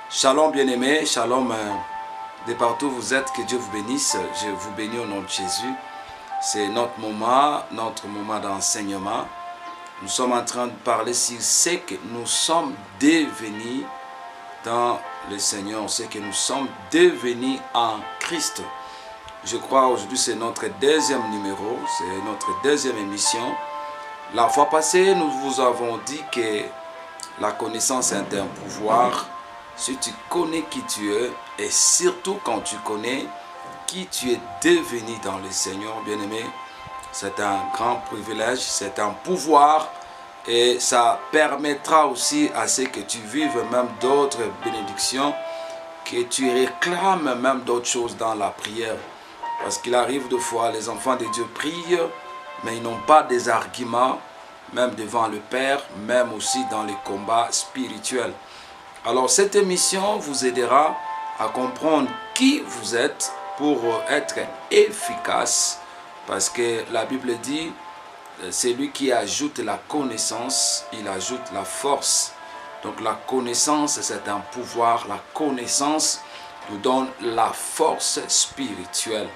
Shalom bien-aimés, shalom de partout où vous êtes, que Dieu vous bénisse. Je vous bénis au nom de Jésus. C'est notre moment d'enseignement. Nous sommes en train de parler sur ce que nous sommes devenus dans le Seigneur, ce que nous sommes devenus en Christ. Je crois aujourd'hui c'est notre deuxième numéro, c'est notre deuxième émission. La fois passée, nous vous avons dit que la connaissance est un pouvoir. Si tu connais qui tu es, et surtout quand tu connais qui tu es devenu dans le Seigneur, bien-aimé, c'est un grand privilège, c'est un pouvoir, et ça permettra aussi à ce que tu vives même d'autres bénédictions, que tu réclames même d'autres choses dans la prière. Parce qu'il arrive de fois, les enfants de Dieu prient, mais ils n'ont pas des arguments, même devant le Père, même aussi dans les combats spirituels. Alors cette émission vous aidera à comprendre qui vous êtes pour être efficace, parce que la Bible dit, c'est lui qui ajoute la connaissance, il ajoute la force. Donc la connaissance, c'est un pouvoir, la connaissance nous donne la force spirituelle.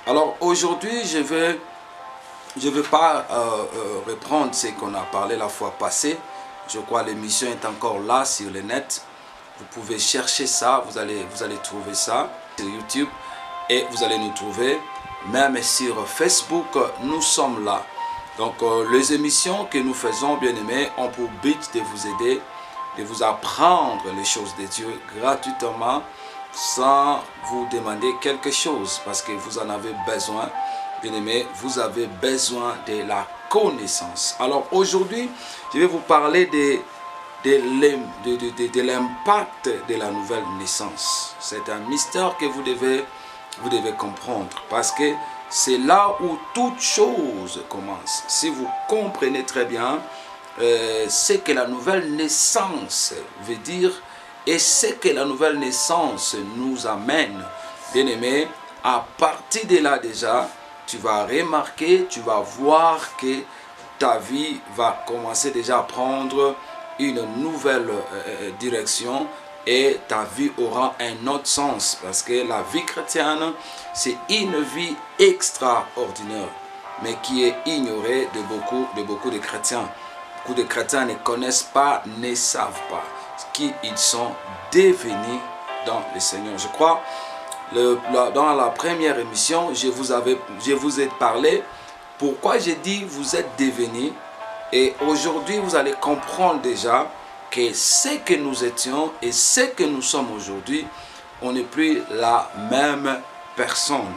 Alors aujourd'hui, je vais pas reprendre ce qu'on a parlé la fois passée. Je crois que l'émission est encore là sur le net. Vous pouvez chercher ça, vous allez trouver ça sur YouTube et vous allez nous trouver. Même sur Facebook, nous sommes là. Donc les émissions que nous faisons, bien aimés, ont pour but de vous aider, de vous apprendre les choses de Dieu gratuitement, sans vous demander quelque chose, parce que vous en avez besoin. Bien aimé, vous avez besoin de la connaissance. Alors aujourd'hui, je vais vous parler de l'impact de la nouvelle naissance. C'est un mystère que vous devez comprendre, parce que c'est là où toute chose commence. Si vous comprenez très bien ce que la nouvelle naissance veut dire et ce que la nouvelle naissance nous amène, bien aimé, à partir de là déjà, tu vas remarquer, tu vas voir que ta vie va commencer déjà à prendre une nouvelle direction et ta vie aura un autre sens, parce que la vie chrétienne, c'est une vie extraordinaire, mais qui est ignorée de beaucoup de chrétiens. Beaucoup de chrétiens ne connaissent pas, ne savent pas qui ils sont devenus dans le Seigneur. Je crois dans la première émission, je vous ai parlé pourquoi j'ai dit vous êtes devenus, et aujourd'hui vous allez comprendre déjà que ce que nous étions et ce que nous sommes aujourd'hui, on n'est plus la même personne.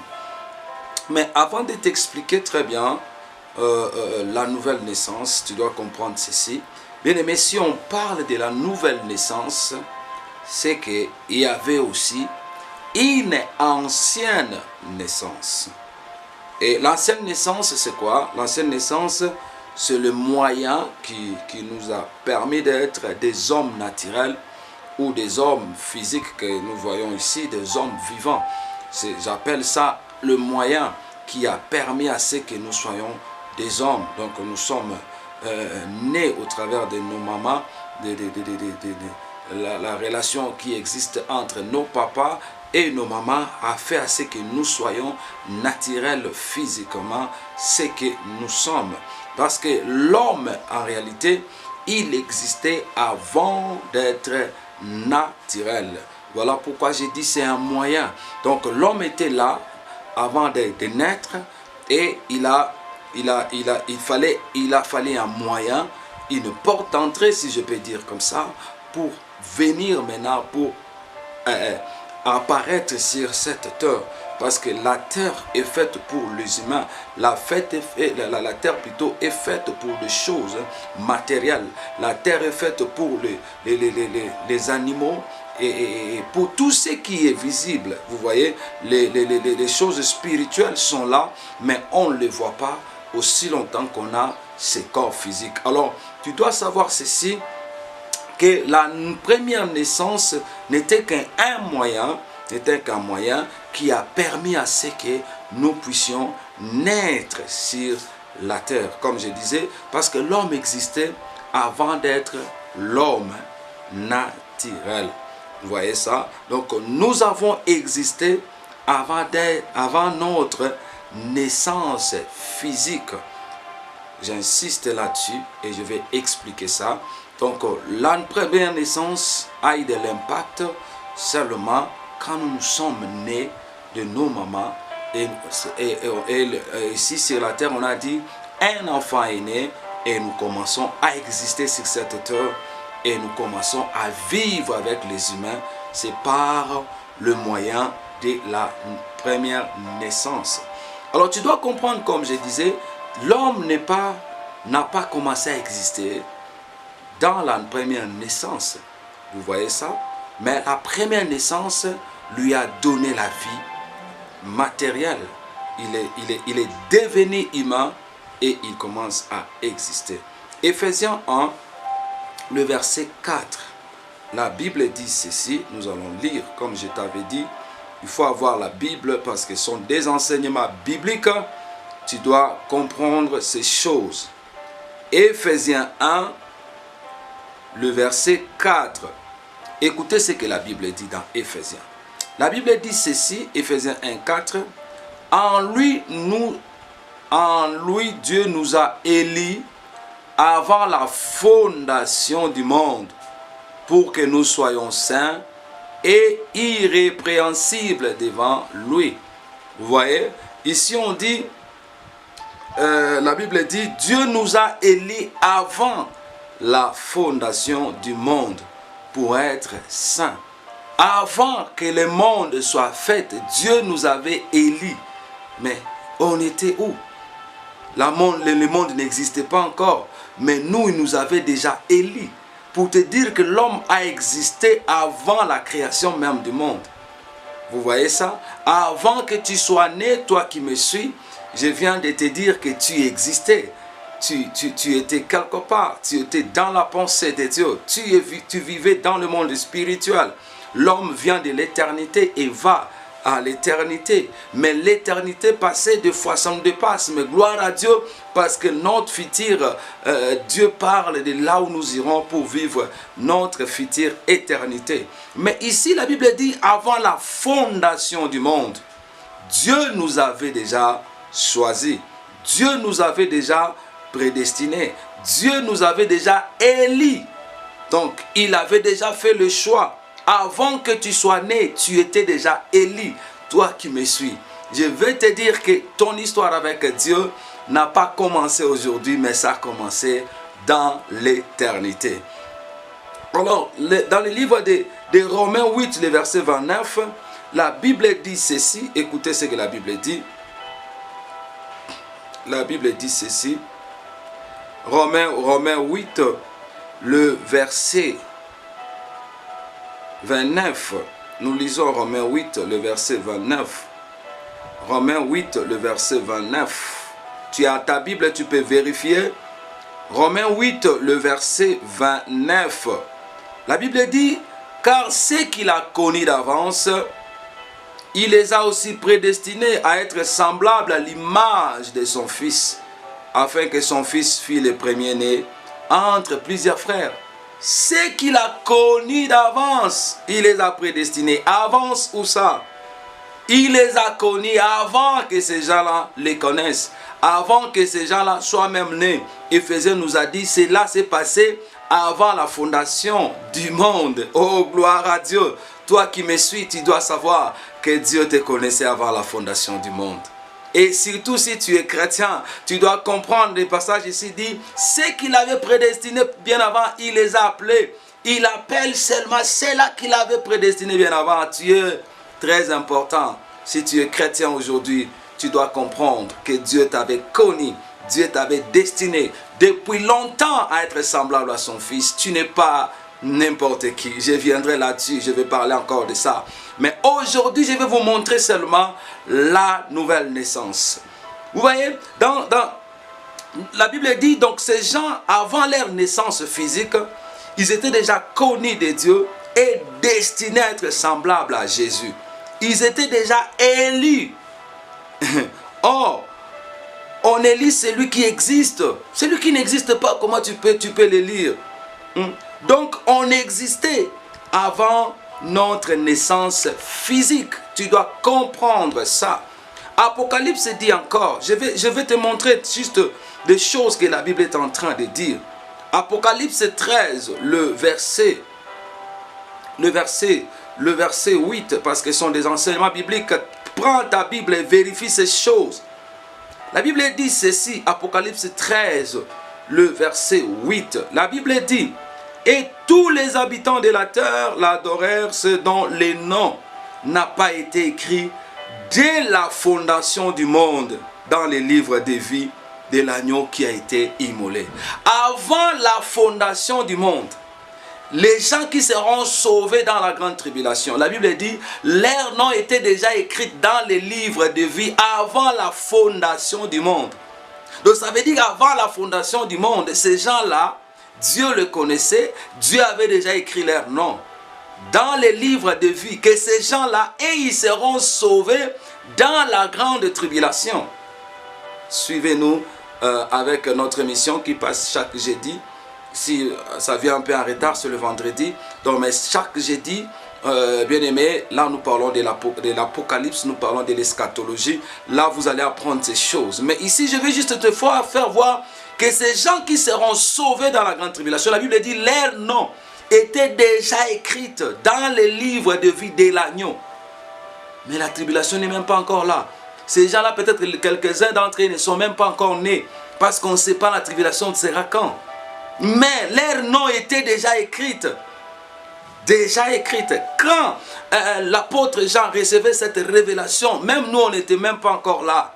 Mais avant de t'expliquer très bien la nouvelle naissance, tu dois comprendre ceci. Bien aimé, si on parle de la nouvelle naissance, c'est qu'il y avait aussi une ancienne naissance. Et l'ancienne naissance, c'est quoi? L'ancienne naissance, c'est le moyen qui nous a permis d'être des hommes naturels ou des hommes physiques que nous voyons ici, des hommes vivants. J'appelle ça le moyen qui a permis à ce que nous soyons des hommes. Donc nous sommes nés au travers de nos mamans, la relation qui existe entre nos papas et nos mamans a fait à ce que nous soyons naturels physiquement, ce que nous sommes. Parce que l'homme, en réalité, il existait avant d'être naturel. Voilà pourquoi j'ai dit c'est un moyen. Donc l'homme était là avant de naître, et il a fallu un moyen, une porte d'entrée, si je peux dire comme ça, pour venir maintenant, pour apparaître sur cette terre. Parce que la terre est faite pour les humains. La terre plutôt est faite pour des choses matérielles. La terre est faite pour les animaux et pour tout ce qui est visible. Vous voyez, les choses spirituelles sont là, mais on ne les voit pas aussi longtemps qu'on a ces corps physiques. Alors, tu dois savoir ceci, que la première naissance n'était qu'un moyen, qui a permis à ce que nous puissions naître sur la terre. Comme je disais, parce que l'homme existait avant d'être l'homme naturel. naturel. Vous voyez ça? Donc nous avons existé avant notre naissance physique. J'insiste là-dessus et je vais expliquer ça. Donc la première naissance a eu de l'impact seulement quand nous sommes nés de nos mamans. Et ici sur la terre, on a dit un enfant est né et nous commençons à exister sur cette terre et nous commençons à vivre avec les humains. C'est par le moyen de la première naissance. Alors tu dois comprendre, comme je disais, l'homme n'a pas commencé à exister dans la première naissance. Vous voyez ça? Mais la première naissance lui a donné la vie matérielle. Il est devenu humain et il commence à exister. Éphésiens 1, le verset 4. La Bible dit ceci, nous allons lire, comme je t'avais dit, il faut avoir la Bible parce que ce sont des enseignements bibliques. Tu dois comprendre ces choses. Éphésiens 1, le verset 4. Écoutez ce que la Bible dit dans Éphésiens. La Bible dit ceci, Éphésiens 1, 4. En lui, Dieu nous a élis avant la fondation du monde pour que nous soyons saints et irrépréhensibles devant lui. Vous voyez, ici on dit, la Bible dit, Dieu nous a élis avant la fondation du monde pour être saints. Avant que le monde soit fait, Dieu nous avait élis. Mais on était où? Le monde n'existait pas encore. Mais nous, il nous avait déjà élis. Pour te dire que l'homme a existé avant la création même du monde. Vous voyez ça? Avant que tu sois né, toi qui me suis, je viens de te dire que tu existais. Tu étais quelque part. Tu étais dans la pensée de Dieu. Tu vivais dans le monde spirituel. L'homme vient de l'éternité et va à l'éternité. Mais l'éternité passée de fois sans dépasse. Mais gloire à Dieu parce que notre futur, Dieu parle de là où nous irons pour vivre notre future éternité. Mais ici la Bible dit avant la fondation du monde, Dieu nous avait déjà choisis. Dieu nous avait déjà prédestinés. Dieu nous avait déjà élis. Donc il avait déjà fait le choix. Avant que tu sois né, tu étais déjà élu. Toi qui me suis. Je veux te dire que ton histoire avec Dieu n'a pas commencé aujourd'hui, mais ça a commencé dans l'éternité. Alors, dans le livre de Romains 8, le verset 29, la Bible dit ceci. Écoutez ce que la Bible dit. La Bible dit ceci. Romains 8, le verset 29. Nous lisons Romains 8, le verset 29. Romains 8, le verset 29. Tu as ta Bible, tu peux vérifier. Romains 8, le verset 29. La Bible dit, car ceux qu'il a connus d'avance, il les a aussi prédestinés à être semblables à l'image de son Fils, afin que son Fils fût le premier-né entre plusieurs frères. Ceux qu'il a connus d'avance, il les a prédestinés. Avance où ça? Il les a connus avant que ces gens-là les connaissent. Avant que ces gens-là soient même nés. Éphésiens nous a dit, cela s'est passé avant la fondation du monde. Oh, gloire à Dieu. Toi qui me suis, tu dois savoir que Dieu te connaissait avant la fondation du monde. Et surtout si tu es chrétien, tu dois comprendre le passage ici dit, ceux qu'il avait prédestinés bien avant, il les a appelés. Il appelle seulement ceux-là qu'il avait prédestinés bien avant. Tu es très important. Si tu es chrétien aujourd'hui, tu dois comprendre que Dieu t'avait connu, Dieu t'avait destiné depuis longtemps à être semblable à son Fils. Tu n'es pas n'importe qui. Je viendrai là-dessus, je vais parler encore de ça. Mais aujourd'hui, je vais vous montrer seulement la nouvelle naissance. Vous voyez, dans la Bible dit, donc ces gens, avant leur naissance physique, ils étaient déjà connus de Dieu et destinés à être semblables à Jésus. Ils étaient déjà élus. Or, on élit celui qui existe. Celui qui n'existe pas, comment tu peux le lire? Donc, on existait avant notre naissance physique. Tu dois comprendre ça. Apocalypse dit encore, je vais te montrer juste des choses que la Bible est en train de dire. Apocalypse 13, le verset 8, parce que ce sont des enseignements bibliques. Prends ta Bible et vérifie ces choses. La Bible dit ceci, Apocalypse 13, le verset 8. La Bible dit, et tous les habitants de la terre l'adorèrent, ce dont le nom n'a pas été écrit dès la fondation du monde dans les livres de vie de l'agneau qui a été immolé. Avant la fondation du monde, les gens qui seront sauvés dans la grande tribulation, la Bible dit, leur nom était déjà écrit dans les livres de vie avant la fondation du monde. Donc ça veut dire qu'avant la fondation du monde, ces gens-là, Dieu le connaissait, Dieu avait déjà écrit leur nom dans les livres de vie, que ces gens-là, et ils seront sauvés dans la grande tribulation. Suivez-nous avec notre émission qui passe chaque jeudi. Si ça vient un peu en retard, c'est le vendredi. Donc, mais chaque jeudi, bien aimé, là nous parlons de l'Apocalypse, nous parlons de l'eschatologie. Là, vous allez apprendre ces choses. Mais ici, je vais juste te faire voir que ces gens qui seront sauvés dans la grande tribulation, la Bible dit, leur nom était déjà écrit dans les livres de vie de l'agneau. Mais la tribulation n'est même pas encore là. Ces gens-là, peut-être quelques-uns d'entre eux ne sont même pas encore nés, parce qu'on ne sait pas la tribulation sera quand. Mais leur nom était déjà écrit. Déjà écrite. Quand l'apôtre Jean recevait cette révélation, même nous, on n'était même pas encore là.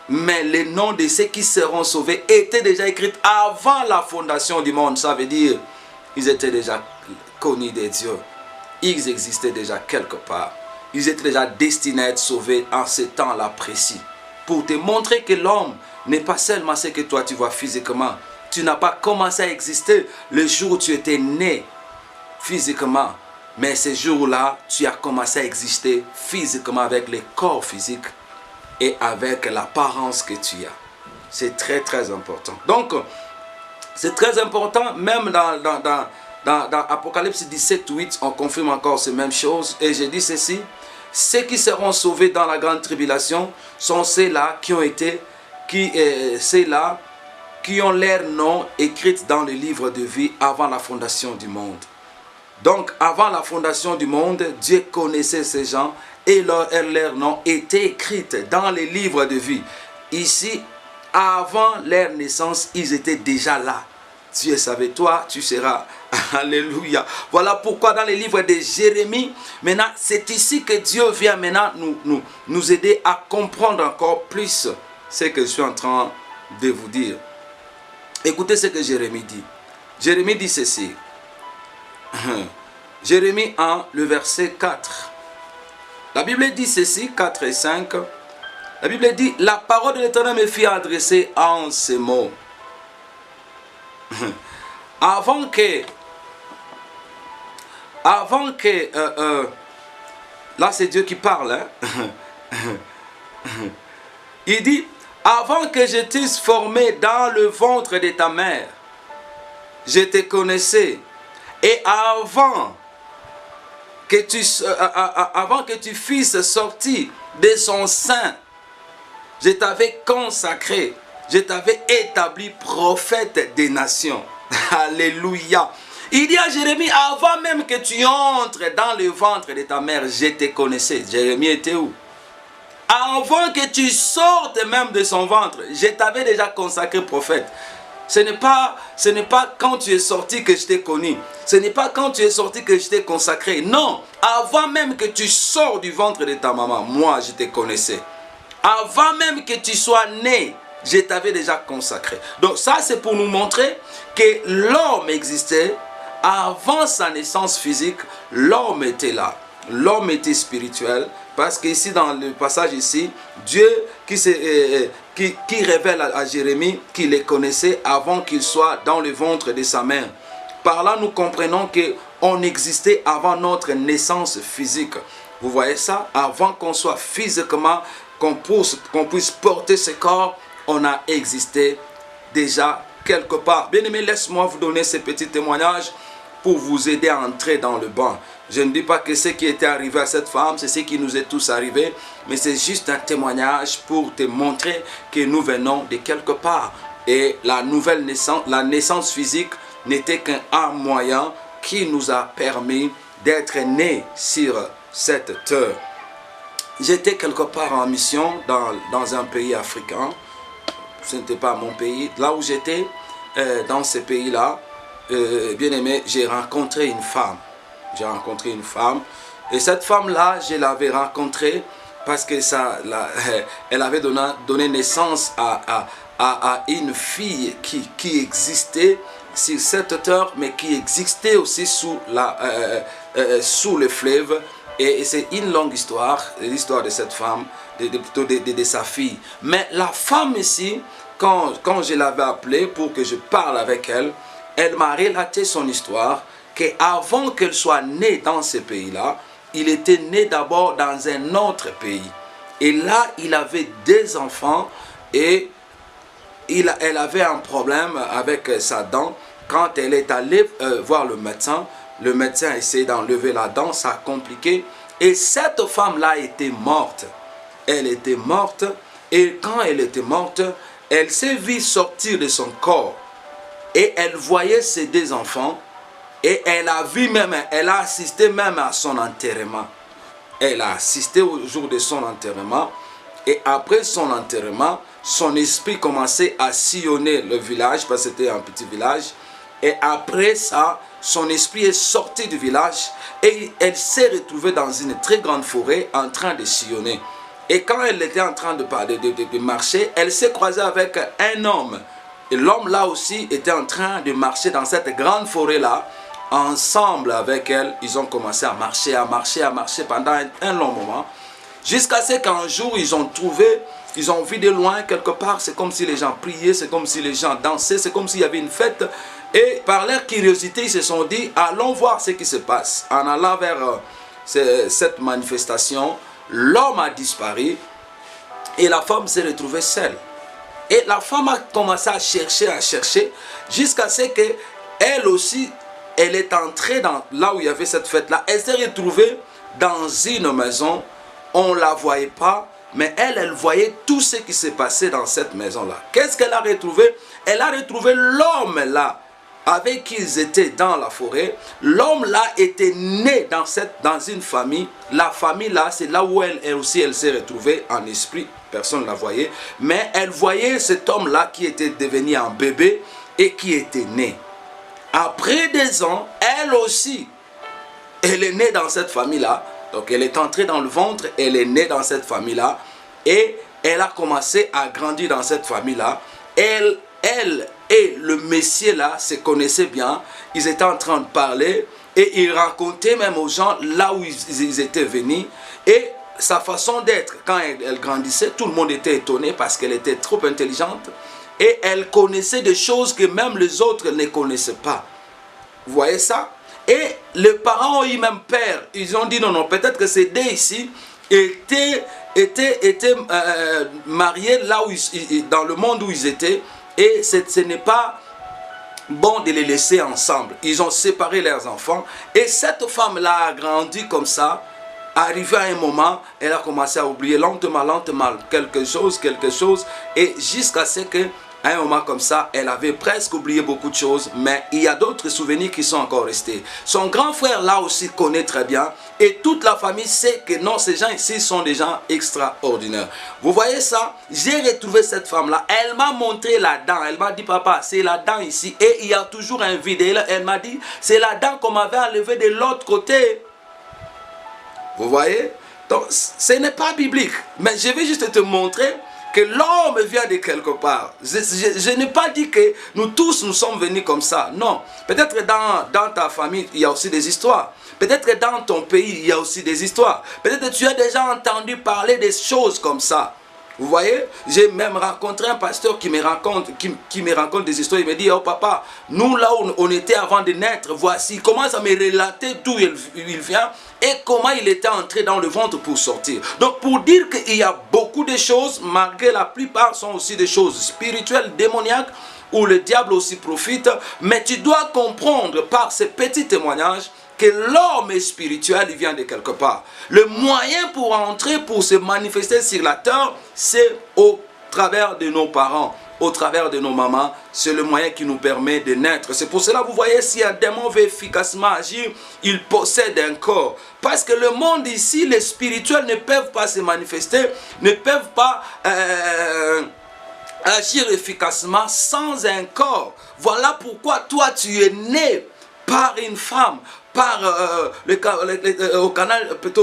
Mais les noms de ceux qui seront sauvés étaient déjà écrits avant la fondation du monde. Ça veut dire, ils étaient déjà connus de Dieu. Ils existaient déjà quelque part. Ils étaient déjà destinés à être sauvés en ce temps-là précis. Pour te montrer que l'homme n'est pas seulement ce que toi tu vois physiquement. Tu n'as pas commencé à exister le jour où tu étais né physiquement. Mais ce jour-là, tu as commencé à exister physiquement avec le corps physique et avec l'apparence que tu as. C'est très très important. Donc, c'est très important, même dans Apocalypse 17, 8, on confirme encore ces mêmes choses. Et je dis ceci, ceux qui seront sauvés dans la grande tribulation sont ceux-là qui ont été, ceux-là qui ont leur nom écrit dans le livre de vie avant la fondation du monde. Donc, avant la fondation du monde, Dieu connaissait ces gens et leur nom était écrit dans les livres de vie. Ici, avant leur naissance, ils étaient déjà là. Dieu savait, toi, tu seras. Alléluia. Voilà pourquoi dans les livres de Jérémie, maintenant, c'est ici que Dieu vient maintenant nous aider à comprendre encore plus ce que je suis en train de vous dire. Écoutez ce que Jérémie dit. Jérémie dit ceci. Jérémie 1, le verset 4. La Bible dit ceci, 4 et 5. La Bible dit, la parole de l'Éternel me fit adresser en ces mots. Avant que, là c'est Dieu qui parle, hein? Il dit, avant que je t'eusse formé dans le ventre de ta mère, je te connaissais. Et avant que tu fusses sorti de son sein, je t'avais consacré, je t'avais établi prophète des nations. Alléluia. Il dit à Jérémie, avant même que tu entres dans le ventre de ta mère, je te connaissais. Jérémie était où? Avant que tu sortes même de son ventre, je t'avais déjà consacré prophète. Ce n'est pas quand tu es sorti que je t'ai connu. Ce n'est pas quand tu es sorti que je t'ai consacré. Non, avant même que tu sors du ventre de ta maman, moi je te connaissais. Avant même que tu sois né, je t'avais déjà consacré. Donc ça c'est pour nous montrer que l'homme existait avant sa naissance physique. L'homme était là. L'homme était spirituel. Parce qu'ici dans le passage ici, Dieu qui révèle à Jérémie qu'il les connaissait avant qu'il soit dans le ventre de sa mère. Par là nous comprenons qu'on existait avant notre naissance physique. Vous voyez ça? Avant qu'on soit physiquement, qu'on puisse porter ce corps, on a existé déjà quelque part. Bien aimé, laisse-moi vous donner ces petits témoignages pour vous aider à entrer dans le bain. Je ne dis pas que ce qui était arrivé à cette femme, c'est ce qui nous est tous arrivé, mais c'est juste un témoignage pour te montrer que nous venons de quelque part. Et la nouvelle naissance, la naissance physique n'était qu'un moyen qui nous a permis d'être nés sur cette terre. J'étais quelque part en mission dans un pays africain. Ce n'était pas mon pays. Là où j'étais, dans ce pays-là, bien aimé, j'ai rencontré une femme. J'ai rencontré une femme. Et cette femme-là, je l'avais rencontrée parce que elle avait donné naissance à une fille qui existait sur cette terre, mais qui existait aussi sous le fleuve. Et c'est une longue histoire, l'histoire de cette femme, de sa fille. Mais la femme ici, quand je l'avais appelée pour que je parle avec elle, elle m'a relaté son histoire, qu'avant qu'elle soit née dans ce pays-là, il était né d'abord dans un autre pays. Et là, il avait des enfants et elle avait un problème avec sa dent. Quand elle est allée voir le médecin a essayé d'enlever la dent, ça a compliqué. Et cette femme-là était morte. Elle était morte et quand elle était morte, elle s'est vue sortir de son corps. Et elle voyait ses deux enfants. Et elle a assisté même à son enterrement. Elle a assisté au jour de son enterrement. Et après son enterrement, son esprit commençait à sillonner le village, parce que c'était un petit village. Et après ça, son esprit est sorti du village et elle s'est retrouvée dans une très grande forêt en train de sillonner. Et quand elle était en train de marcher, elle s'est croisée avec un homme. Et l'homme là aussi était en train de marcher dans cette grande forêt-là. Ensemble avec elle, ils ont commencé à marcher pendant un long moment. Jusqu'à ce qu'un jour, ils ont vu de loin quelque part, c'est comme si les gens priaient, c'est comme si les gens dansaient, c'est comme s'il y avait une fête. Et par leur curiosité, ils se sont dit, allons voir ce qui se passe. En allant vers cette manifestation, l'homme a disparu et la femme s'est retrouvée seule. Et la femme a commencé à chercher, jusqu'à ce qu'elle aussi, elle est entrée là où il y avait cette fête-là. Elle s'est retrouvée dans une maison. On ne la voyait pas, mais elle voyait tout ce qui s'est passé dans cette maison-là. Qu'est-ce qu'elle a retrouvé? Elle a retrouvé l'homme là, avec qui ils étaient dans la forêt. L'homme là était né dans une famille. La famille là, c'est là où elle s'est retrouvée en esprit. Personne ne la voyait. Mais elle voyait cet homme-là qui était devenu un bébé et qui était né. Après des ans, elle aussi, elle est née dans cette famille-là. Donc elle est entrée dans le ventre, elle est née dans cette famille-là. Et elle a commencé à grandir dans cette famille-là. Elle et le Messie là se connaissaient bien. Ils étaient en train de parler. Et ils racontaient même aux gens là où ils étaient venus. Et sa façon d'être, quand elle grandissait, tout le monde était étonné parce qu'elle était trop intelligente. Et elle connaissait des choses que même les autres ne connaissaient pas. Vous voyez ça? Et les parents ont eu même peur. Ils ont dit non, peut-être que ces deux ici étaient mariés là où dans le monde où ils étaient. Et ce n'est pas bon de les laisser ensemble. Ils ont séparé leurs enfants. Et cette femme-là a grandi comme ça. Arrivé à un moment, elle a commencé à oublier lentement quelque chose. Et jusqu'à ce que, à un moment comme ça, elle avait presque oublié beaucoup de choses. Mais il y a d'autres souvenirs qui sont encore restés. Son grand frère là aussi connaît très bien. Et toute la famille sait que non, ces gens ici sont des gens extraordinaires. Vous voyez ça? J'ai retrouvé cette femme-là. Elle m'a montré la dent. Elle m'a dit, papa, c'est la dent ici. Et il y a toujours un vide. Et elle m'a dit, c'est la dent qu'on m'avait enlevée de l'autre côté. Vous voyez? Donc, ce n'est pas biblique. Mais je vais juste te montrer que l'homme vient de quelque part. Je n'ai pas dit que nous tous nous sommes venus comme ça. Non. Peut-être dans ta famille, il y a aussi des histoires. Peut-être que dans ton pays, il y a aussi des histoires. Peut-être que tu as déjà entendu parler des choses comme ça. Vous voyez, j'ai même rencontré un pasteur qui me raconte des histoires. Il me dit, oh papa, nous là où on était avant de naître, voici. Il commence à me relater d'où il vient et comment il était entré dans le ventre pour sortir. Donc pour dire qu'il y a beaucoup de choses, malgré la plupart sont aussi des choses spirituelles, démoniaques, où le diable aussi profite, mais tu dois comprendre par ces petits témoignages que l'homme est spirituel, il vient de quelque part. Le moyen pour entrer, pour se manifester sur la terre, c'est au travers de nos parents, au travers de nos mamans. C'est le moyen qui nous permet de naître. C'est pour cela, vous voyez, si un démon veut efficacement agir, il possède un corps. Parce que le monde ici, les spirituels ne peuvent pas se manifester, ne peuvent pas agir efficacement sans un corps. Voilà pourquoi toi, tu es né par une femme,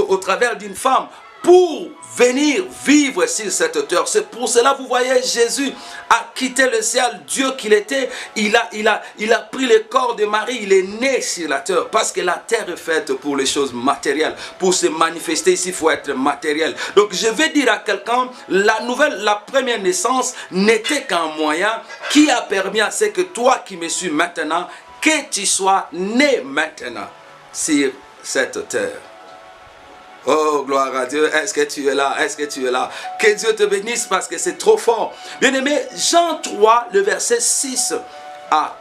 au travers d'une femme, pour venir vivre sur cette terre. C'est pour cela, vous voyez, Jésus a quitté le ciel, Dieu qu'il était, il a pris le corps de Marie, il est né sur la terre, parce que la terre est faite pour les choses matérielles. Pour se manifester ici, il faut être matériel. Donc je vais dire à quelqu'un, la première naissance n'était qu'un moyen qui a permis à ce que toi qui me suis maintenant, que tu sois né maintenant sur cette terre. Oh, gloire à Dieu. Est-ce que tu es là? Est-ce que tu es là? Que Dieu te bénisse parce que c'est trop fort. Bien-aimé, Jean 3, le verset 6 à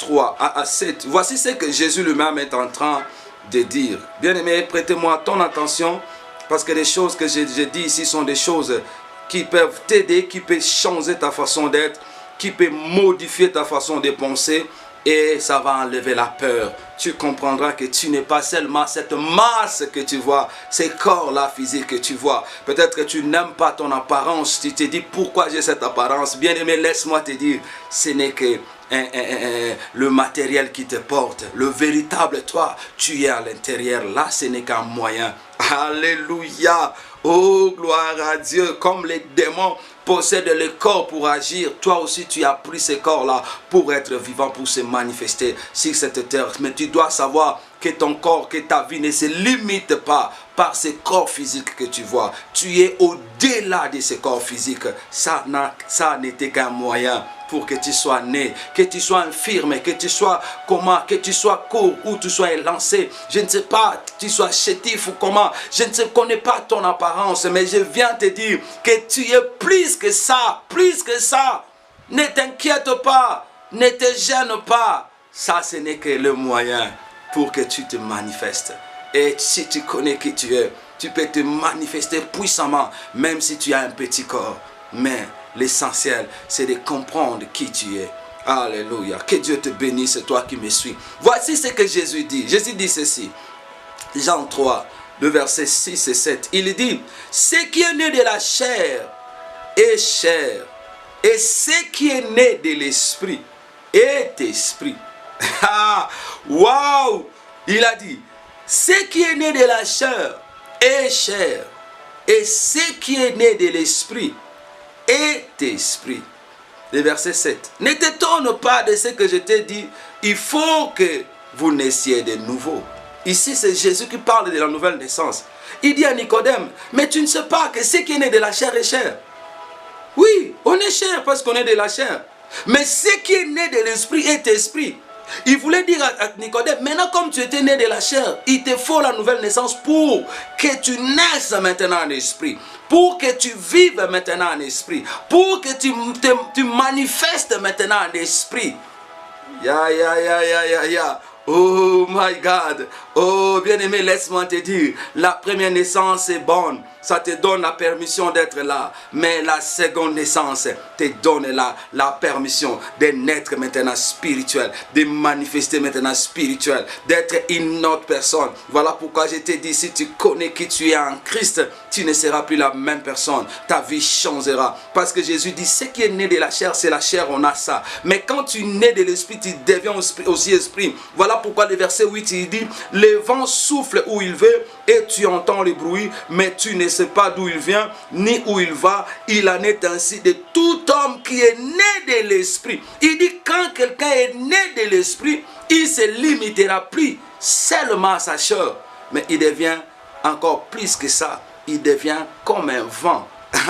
7. Voici ce que Jésus lui-même est en train de dire. Bien-aimé, prêtez-moi ton attention parce que les choses que j'ai dit ici sont des choses qui peuvent t'aider, qui peuvent changer ta façon d'être, qui peuvent modifier ta façon de penser. Et ça va enlever la peur. Tu comprendras que tu n'es pas seulement cette masse que tu vois, ces corps-là physiques que tu vois. Peut-être que tu n'aimes pas ton apparence. Tu te dis pourquoi j'ai cette apparence. Bien aimé, laisse-moi te dire, ce n'est que le matériel qui te porte. Le véritable toi, tu es à l'intérieur. Là, ce n'est qu'un moyen. Alléluia. Oh, gloire à Dieu. Comme les démons possèdent le corps pour agir, toi aussi tu as pris ce corps-là pour être vivant, pour se manifester sur cette terre. Mais tu dois savoir que ton corps, que ta vie ne se limite pas par ce corps physique que tu vois. Tu es au-delà de ce corps physique. Ça n'était qu'un moyen pour que tu sois né, que tu sois infirme, que tu sois comment, que tu sois court ou tu sois élancé. Je ne sais pas, tu sois chétif ou comment. Je ne connais pas ton apparence, mais je viens te dire que tu es plus que ça, plus que ça. Ne t'inquiète pas, ne te gêne pas. Ça, ce n'est que le moyen pour que tu te manifestes. Et si tu connais qui tu es, tu peux te manifester puissamment, même si tu as un petit corps. Mais l'essentiel, c'est de comprendre qui tu es. Alléluia. Que Dieu te bénisse, toi qui me suis. Voici ce que Jésus dit. Jésus dit ceci. Jean 3, le verset 6 et 7. Il dit, ce qui est né de la chair est chair. Et ce qui est né de l'esprit est esprit. Waouh! Il a dit, ce qui est né de la chair est chair. Et ce qui est né de l'esprit est esprit. Le verset 7. Ne t'étonne pas de ce que je t'ai dit. Il faut que vous naissiez de nouveau. Ici, c'est Jésus qui parle de la nouvelle naissance. Il dit à Nicodème, mais tu ne sais pas que ce qui est né de la chair est chair. Oui, on est chair parce qu'on est de la chair. Mais ce qui est né de l'esprit est esprit. Il voulait dire à Nicodème, maintenant comme tu étais né de la chair, il te faut la nouvelle naissance pour que tu naisses maintenant en esprit. Pour que tu vives maintenant en esprit. Pour que tu manifestes maintenant en esprit. Oh my God. Oh bien-aimé, laisse-moi te dire, la première naissance est bonne. Ça te donne la permission d'être là. Mais la seconde naissance te donne la permission de naître maintenant spirituel. De manifester maintenant spirituel. D'être une autre personne. Voilà pourquoi je te dis, si tu connais qui tu es en Christ, tu ne seras plus la même personne. Ta vie changera. Parce que Jésus dit, ce qui est né de la chair, c'est la chair, on a ça. Mais quand tu nais de l'esprit, tu deviens aussi esprit. Voilà pourquoi le verset 8, il dit, le vent souffle où il veut et tu entends le bruit, mais tu ne sais pas d'où il vient, ni où il va. Il en est ainsi de tout homme qui est né de l'esprit. Il dit, quand quelqu'un est né de l'esprit, il ne se limitera plus seulement à sa chair, mais il devient encore plus que ça. Il devient comme un vent.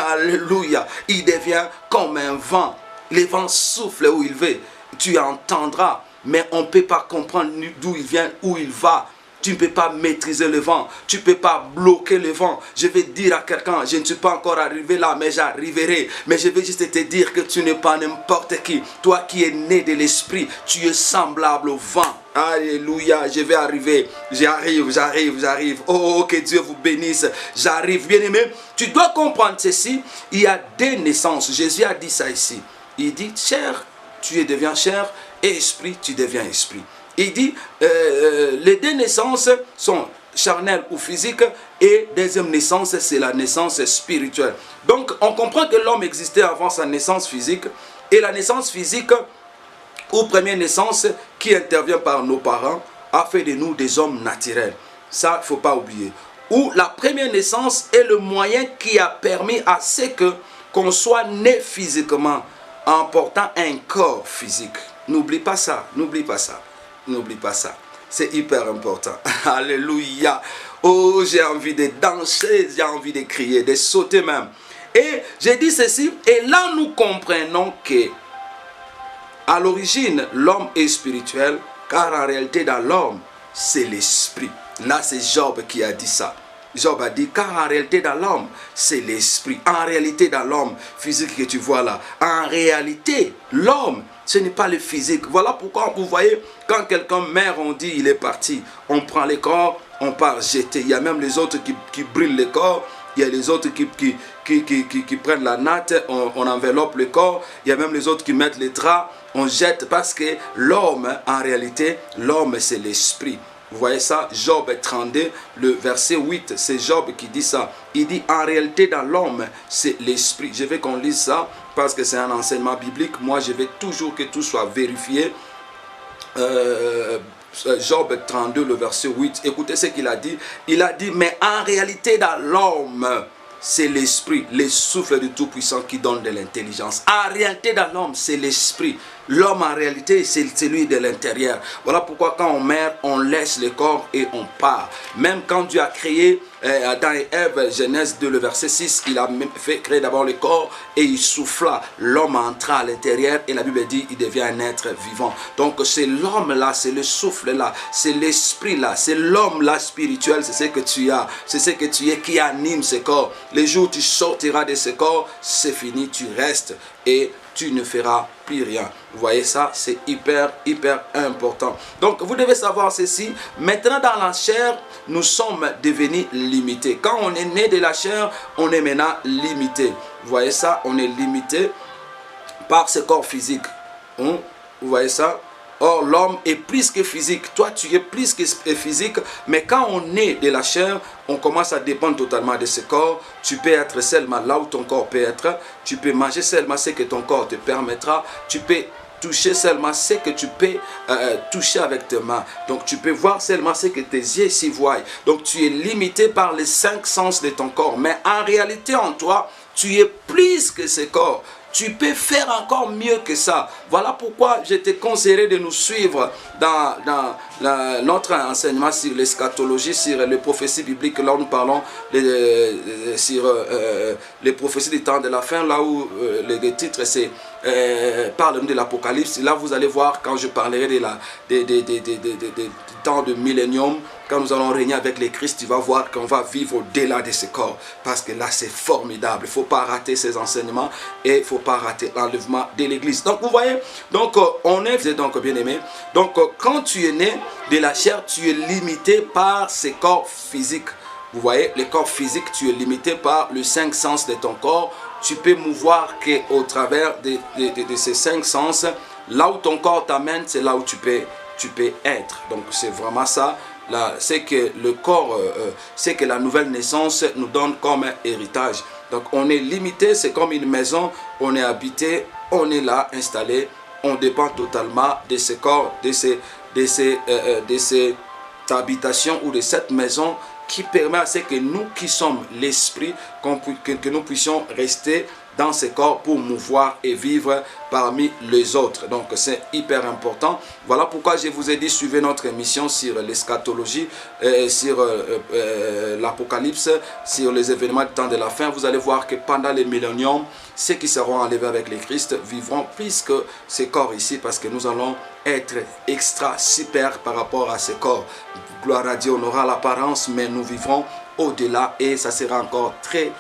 Alléluia. Il devient comme un vent. Le vent souffle où il veut. Tu entendras. Mais on ne peut pas comprendre d'où il vient, où il va. Tu ne peux pas maîtriser le vent. Tu ne peux pas bloquer le vent. Je vais dire à quelqu'un, je ne suis pas encore arrivé là, mais j'arriverai. Mais je vais juste te dire que tu n'es pas n'importe qui. Toi qui es né de l'esprit, tu es semblable au vent. Alléluia, je vais arriver. J'arrive. Oh, que Dieu vous bénisse. J'arrive, bien-aimé. Tu dois comprendre ceci. Il y a des naissances. Jésus a dit ça ici. Il dit, chair, tu deviens chair, et esprit, tu deviens esprit. Il dit, les deux naissances sont charnelles ou physiques, et deuxième naissance, c'est la naissance spirituelle. Donc, on comprend que l'homme existait avant sa naissance physique, et la naissance physique, ou première naissance, qui intervient par nos parents, a fait de nous des hommes naturels. Ça, il ne faut pas oublier. Ou la première naissance est le moyen qui a permis à ce qu'on soit né physiquement, en portant un corps physique. N'oublie pas ça, n'oublie pas ça. N'oublie pas ça. C'est hyper important. Alléluia. Oh, j'ai envie de danser, j'ai envie de crier, de sauter même. Et j'ai dit ceci, et là nous comprenons que à l'origine, l'homme est spirituel, car en réalité dans l'homme, c'est l'esprit. Là, c'est Job qui a dit ça. Job a dit, car en réalité dans l'homme, c'est l'esprit. En réalité dans l'homme physique que tu vois là, en réalité, l'homme, ce n'est pas le physique. Voilà pourquoi vous voyez, quand quelqu'un meurt, on dit il est parti. On prend les corps, on part jeter. Il y a même les autres qui brûlent les corps. Il y a les autres qui prennent la natte, on enveloppe le corps. Il y a même les autres qui mettent les draps, on jette. Parce que l'homme, en réalité, l'homme c'est l'esprit. Vous voyez ça, Job 32, le verset 8, c'est Job qui dit ça. Il dit, en réalité, dans l'homme, c'est l'esprit. Je veux qu'on lise ça, parce que c'est un enseignement biblique. Moi, je veux toujours que tout soit vérifié. Job 32, le verset 8. Écoutez ce qu'il a dit. Il a dit, mais en réalité, dans l'homme, c'est l'esprit, le souffle du Tout-Puissant qui donne de l'intelligence. En réalité, dans l'homme, c'est l'esprit. L'homme, en réalité, c'est celui de l'intérieur. Voilà pourquoi quand on meurt, on laisse le corps et on part. Même quand Dieu a créé Adam et Ève, Genèse 2, le verset 6, il a fait créer d'abord le corps et il souffla. L'homme entra à l'intérieur et la Bible dit il devient un être vivant. Donc c'est l'homme là, c'est le souffle là, c'est l'esprit là, c'est l'homme là spirituel, c'est ce que tu as, c'est ce que tu es qui anime ce corps. Les jours où tu sortiras de ce corps, c'est fini, tu restes et tu ne feras plus rien. Vous voyez ça, c'est hyper important. Donc vous devez savoir ceci. Maintenant dans la chair, nous sommes devenus limités. Quand on est né de la chair, on est maintenant limité. Vous voyez ça, on est limité par ce corps physique. Vous voyez ça? Or, l'homme est plus que physique. Toi, tu es plus que physique. Mais quand on est de la chair, on commence à dépendre totalement de ce corps. Tu peux être seulement là où ton corps peut être. Tu peux manger seulement ce que ton corps te permettra. Tu peux toucher seulement ce que tu peux toucher avec tes mains. Donc, tu peux voir seulement ce que tes yeux s'y voient. Donc, tu es limité par les 5 sens de ton corps. Mais en réalité, en toi, tu es plus que ce corps. Tu peux faire encore mieux que ça. Voilà pourquoi je te conseillerais de nous suivre dans notre enseignement sur l'eschatologie, sur les prophéties bibliques. Là où nous parlons sur les prophéties du temps de la fin, là où le titre c'est parle de l'Apocalypse. Là vous allez voir quand je parlerai du temps de millénium. Quand nous allons régner avec les Christ, tu vas voir qu'on va vivre au-delà de ce corps. Parce que là, c'est formidable. Il ne faut pas rater ces enseignements et il ne faut pas rater l'enlèvement de l'église. Donc, vous voyez, donc, on est donc bien aimé. Donc, quand tu es né de la chair, tu es limité par ces corps physiques. Vous voyez, le corps physique, tu es limité par les 5 sens de ton corps. Tu peux mouvoir qu'au travers de ces 5 sens. Là où ton corps t'amène, c'est là où tu peux être. Donc, c'est vraiment ça. C'est que le corps, c'est que la nouvelle naissance nous donne comme héritage. Donc on est limité, c'est comme une maison, on est habité, on est là installé, on dépend totalement de ce corps, de cette habitation ou de cette maison qui permet à ce que nous qui sommes l'esprit, que nous puissions rester dans ce corps pour mouvoir et vivre parmi les autres. Donc c'est hyper important. Voilà pourquoi je vous ai dit, suivez notre émission sur l'eschatologie, sur l'Apocalypse, sur les événements du temps de la fin. Vous allez voir que pendant les milléniums, ceux qui seront enlevés avec le Christ vivront plus que ces corps ici, parce que nous allons être extra super par rapport à ces corps. Gloire à Dieu, on aura l'apparence, mais nous vivrons au-delà et ça sera encore très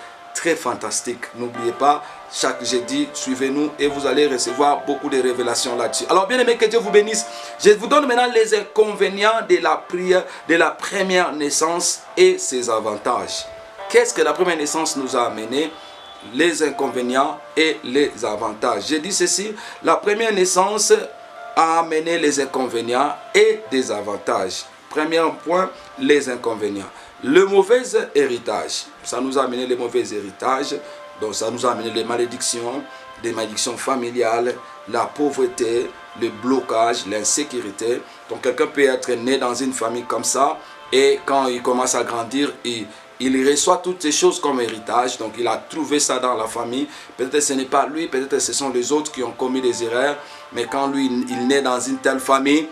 fantastique. N'oubliez pas, chaque jeudi, suivez-nous et vous allez recevoir beaucoup de révélations là-dessus. Alors bien aimé, que Dieu vous bénisse. Je vous donne maintenant les inconvénients de la prière, de la première naissance et ses avantages. Qu'est-ce que la première naissance nous a amené? Les inconvénients et les avantages. J'ai dit ceci, la première naissance a amené les inconvénients et des avantages. Premier point, les inconvénients. Le mauvais héritage, ça nous a amené les mauvais héritages, donc ça nous a amené les malédictions, des malédictions familiales, la pauvreté, le blocage, l'insécurité. Donc quelqu'un peut être né dans une famille comme ça et quand il commence à grandir, il reçoit toutes ces choses comme héritage. Donc il a trouvé ça dans la famille. Peut-être ce n'est pas lui, peut-être ce sont les autres qui ont commis des erreurs. Mais quand lui, il naît dans une telle famille,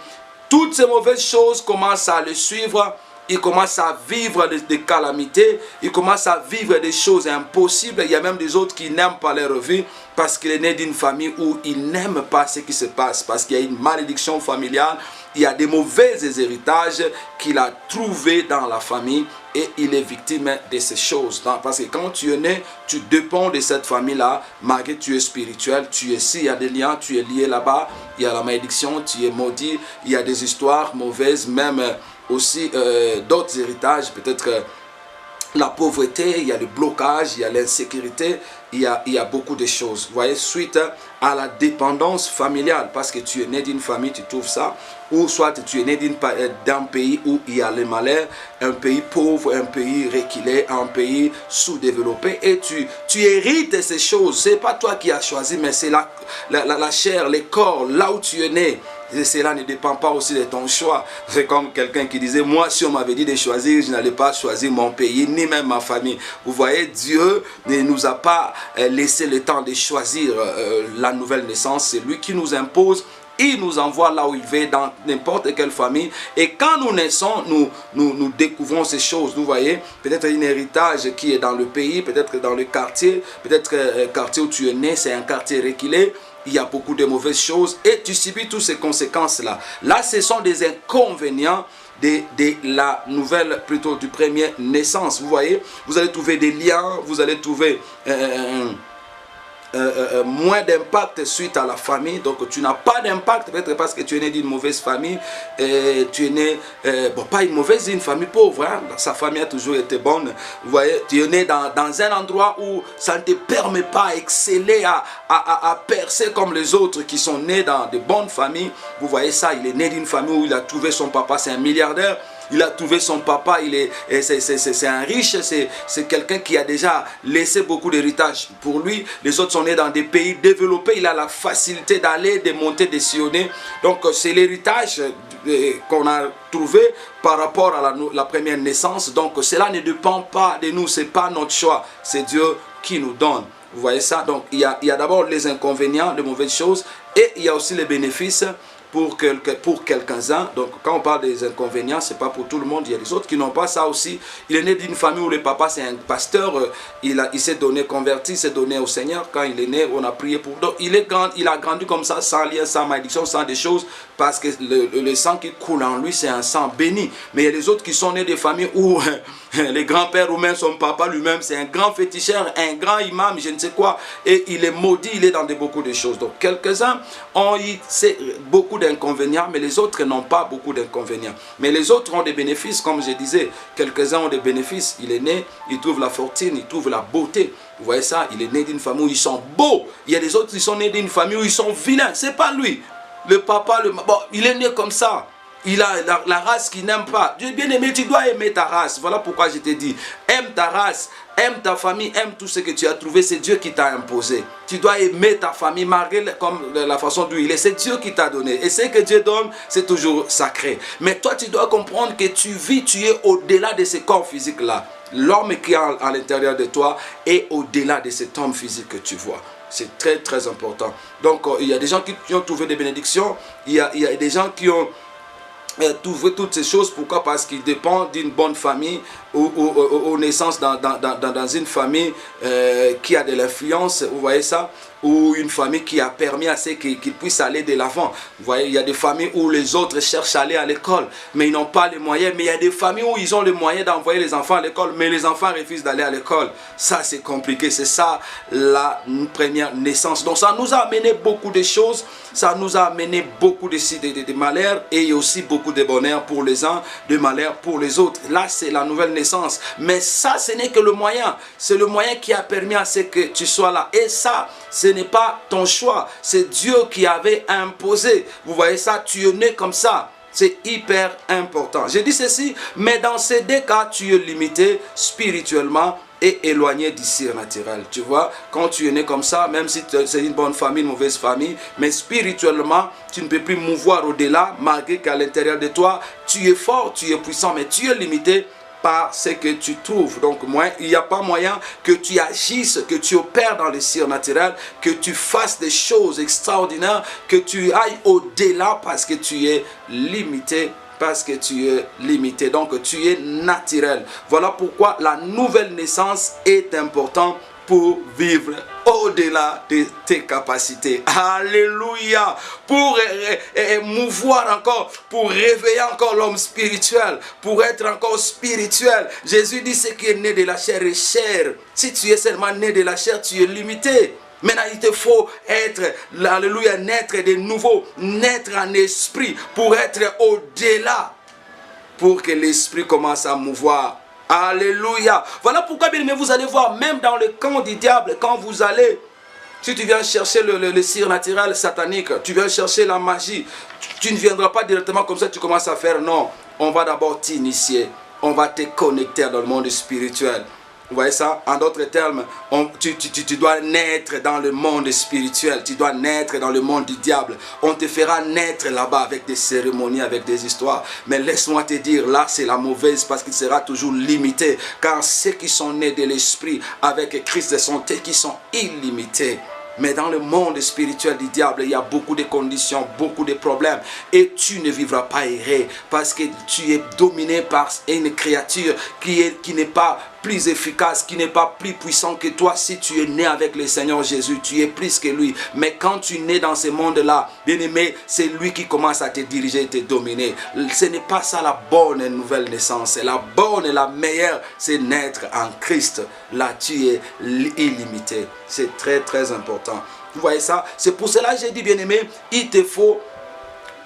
toutes ces mauvaises choses commencent à le suivre. Il commence à vivre des calamités. Il commence à vivre des choses impossibles. Il y a même des autres qui n'aiment pas leur vie parce qu'il est né d'une famille où il n'aime pas ce qui se passe. Parce qu'il y a une malédiction familiale. Il y a des mauvais héritages qu'il a trouvés dans la famille. Et il est victime de ces choses. Parce que quand tu es né, tu dépends de cette famille-là. Malgré que tu es spirituel, tu es ici, il y a des liens, tu es lié là-bas. Il y a la malédiction, tu es maudit. Il y a des histoires mauvaises, même aussi d'autres héritages, peut-être la pauvreté, il y a le blocage, il y a l'insécurité, il y a beaucoup de choses. Vous voyez, suite à la dépendance familiale, parce que tu es né d'une famille, tu trouves ça, ou soit tu es né d'un pays où il y a le malheur, un pays pauvre, un pays reculé, un pays sous-développé, et tu hérites ces choses. Ce n'est pas toi qui as choisi, mais c'est la chair, le corps, là où tu es né. Et cela ne dépend pas aussi de ton choix. C'est comme quelqu'un qui disait, moi si on m'avait dit de choisir, je n'allais pas choisir mon pays, ni même ma famille. Vous voyez, Dieu ne nous a pas laissé le temps de choisir la nouvelle naissance. C'est lui qui nous impose. Il nous envoie là où il veut, dans n'importe quelle famille. Et quand nous naissons, nous découvrons ces choses. Vous voyez, peut-être un héritage qui est dans le pays, peut-être dans le quartier. Peut-être le quartier où tu es né, c'est un quartier reculé. Il y a beaucoup de mauvaises choses et tu subis toutes ces conséquences-là. Là, ce sont des inconvénients de la nouvelle, plutôt du premier naissance. Vous voyez, vous allez trouver des liens, vous allez trouver moins d'impact suite à la famille. Donc tu n'as pas d'impact, peut-être parce que tu es né d'une mauvaise famille, tu es né, bon pas une mauvaise, une famille pauvre, hein. Sa famille a toujours été bonne. Vous voyez, tu es né dans un endroit où ça ne te permet pas d'exceller, à percer comme les autres qui sont nés dans de bonnes familles. Vous voyez ça, il est né d'une famille où il a trouvé son papa, c'est un milliardaire. Il a trouvé son papa, c'est un riche, c'est quelqu'un qui a déjà laissé beaucoup d'héritage pour lui. Les autres sont nés dans des pays développés, il a la facilité d'aller, de monter, de sillonner. Donc c'est l'héritage qu'on a trouvé par rapport à la première naissance. Donc cela ne dépend pas de nous, ce n'est pas notre choix, c'est Dieu qui nous donne. Vous voyez ça? Donc il y a d'abord les inconvénients, les mauvaises choses, et il y a aussi les bénéfices pour quelques-uns. Donc quand on parle des inconvénients, c'est pas pour tout le monde. Il y a des autres qui n'ont pas ça aussi. Il est né d'une famille où le papa c'est un pasteur, il s'est donné converti, il s'est donné au Seigneur. Quand il est né, on a prié pour. Donc il a grandi comme ça, sans lien, sans malédiction, sans des choses, parce que le sang qui coule en lui, c'est un sang béni. Mais il y a des autres qui sont nés des familles où les grands-pères ou même son papa lui-même, c'est un grand féticheur, un grand imam, je ne sais quoi, et il est maudit, il est dans beaucoup de choses. Donc quelques-uns ont eu beaucoup d'inconvénients, mais les autres n'ont pas beaucoup d'inconvénients. Mais les autres ont des bénéfices, comme je disais, quelques-uns ont des bénéfices. Il est né, il trouve la fortune, il trouve la beauté. Vous voyez ça, il est né d'une famille où ils sont beaux. Il y a des autres qui sont nés d'une famille où ils sont vilains. C'est pas lui. Le papa, bon, il est né comme ça. Il a la race qu'il n'aime pas. Dieu bien aimé, tu dois aimer ta race. Voilà pourquoi je t'ai dit, aime ta race, aime ta famille, aime tout ce que tu as trouvé. C'est Dieu qui t'a imposé. Tu dois aimer ta famille malgré comme la façon d'où il est. C'est Dieu qui t'a donné. Et ce que Dieu donne, c'est toujours sacré. Mais toi, tu dois comprendre que tu vis, tu es au-delà de ce corps physique-là. l'homme qui est à l'intérieur de toi est au-delà de cet homme physique que tu vois. C'est très très important. Donc il y a des gens qui ont trouvé des bénédictions, il y a des gens qui ont trouvé toutes ces choses. Pourquoi? Parce qu'ils dépendent d'une bonne famille ou aux naissances dans une famille qui a de l'influence, vous voyez ça, ou une famille qui a permis à ce qu'ils puissent aller de l'avant. Vous voyez, il y a des familles où les autres cherchent à aller à l'école, mais ils n'ont pas les moyens. Mais il y a des familles où ils ont les moyens d'envoyer les enfants à l'école, mais les enfants refusent d'aller à l'école. Ça, c'est compliqué. C'est ça la première naissance. Donc, ça nous a amené beaucoup de choses. Ça nous a amené beaucoup de malheurs et aussi beaucoup de bonheur pour les uns, de malheur pour les autres. Là, c'est la nouvelle naissance. Mais ça, ce n'est que le moyen. C'est le moyen qui a permis à ce que tu sois là. Et ça, ce n'est pas ton choix. C'est Dieu qui avait imposé. Vous voyez ça, tu es né comme ça. C'est hyper important. Je dis ceci, mais dans ces deux cas, tu es limité spirituellement et éloigné du surnaturel. Tu vois, quand tu es né comme ça, même si c'est une bonne famille, une mauvaise famille, mais spirituellement, tu ne peux plus mouvoir au-delà, malgré qu'à l'intérieur de toi, tu es fort, tu es puissant, mais tu es limité par ce que tu trouves. Donc, il n'y a pas moyen que tu agisses, que tu opères dans le surnaturel, que tu fasses des choses extraordinaires, que tu ailles au-delà parce que tu es limité. Parce que tu es limité, donc tu es naturel. Voilà pourquoi la nouvelle naissance est importante pour vivre au-delà de tes capacités. Alléluia. Pour mouvoir encore, pour réveiller encore l'homme spirituel, pour être encore spirituel. Jésus dit ce qui est né de la chair est chair. Si tu es seulement né de la chair, tu es limité. Maintenant, il te faut être, alléluia, naître de nouveau, naître en esprit pour être au-delà, pour que l'esprit commence à mouvoir. Alléluia. Voilà pourquoi, bien aimé, vous allez voir, même dans le camp du diable, quand vous allez, si tu viens chercher le surnaturel satanique, tu viens chercher la magie, tu ne viendras pas directement comme ça, tu commences à faire, non. On va d'abord t'initier, on va te connecter dans le monde spirituel. Vous voyez ça? En d'autres termes, tu dois naître dans le monde spirituel. Tu dois naître dans le monde du diable. On te fera naître là-bas avec des cérémonies, avec des histoires. Mais laisse-moi te dire, là c'est la mauvaise parce qu'il sera toujours limité. Car ceux qui sont nés de l'esprit avec Christ sont ceux qui sont illimités. Mais dans le monde spirituel du diable, il y a beaucoup de conditions, beaucoup de problèmes. Et tu ne vivras pas erré parce que tu es dominé par une créature qui n'est pas plus efficace, qui n'est pas plus puissant que toi. Si tu es né avec le Seigneur Jésus, tu es plus que lui. Mais quand tu nais dans ce monde-là, bien aimé, c'est lui qui commence à te diriger et te dominer. Ce n'est pas ça la bonne nouvelle naissance. La bonne et la meilleure, c'est naître en Christ. Là, tu es illimité. C'est très très important. Vous voyez ça? C'est pour cela que j'ai dit, bien aimé, il te faut,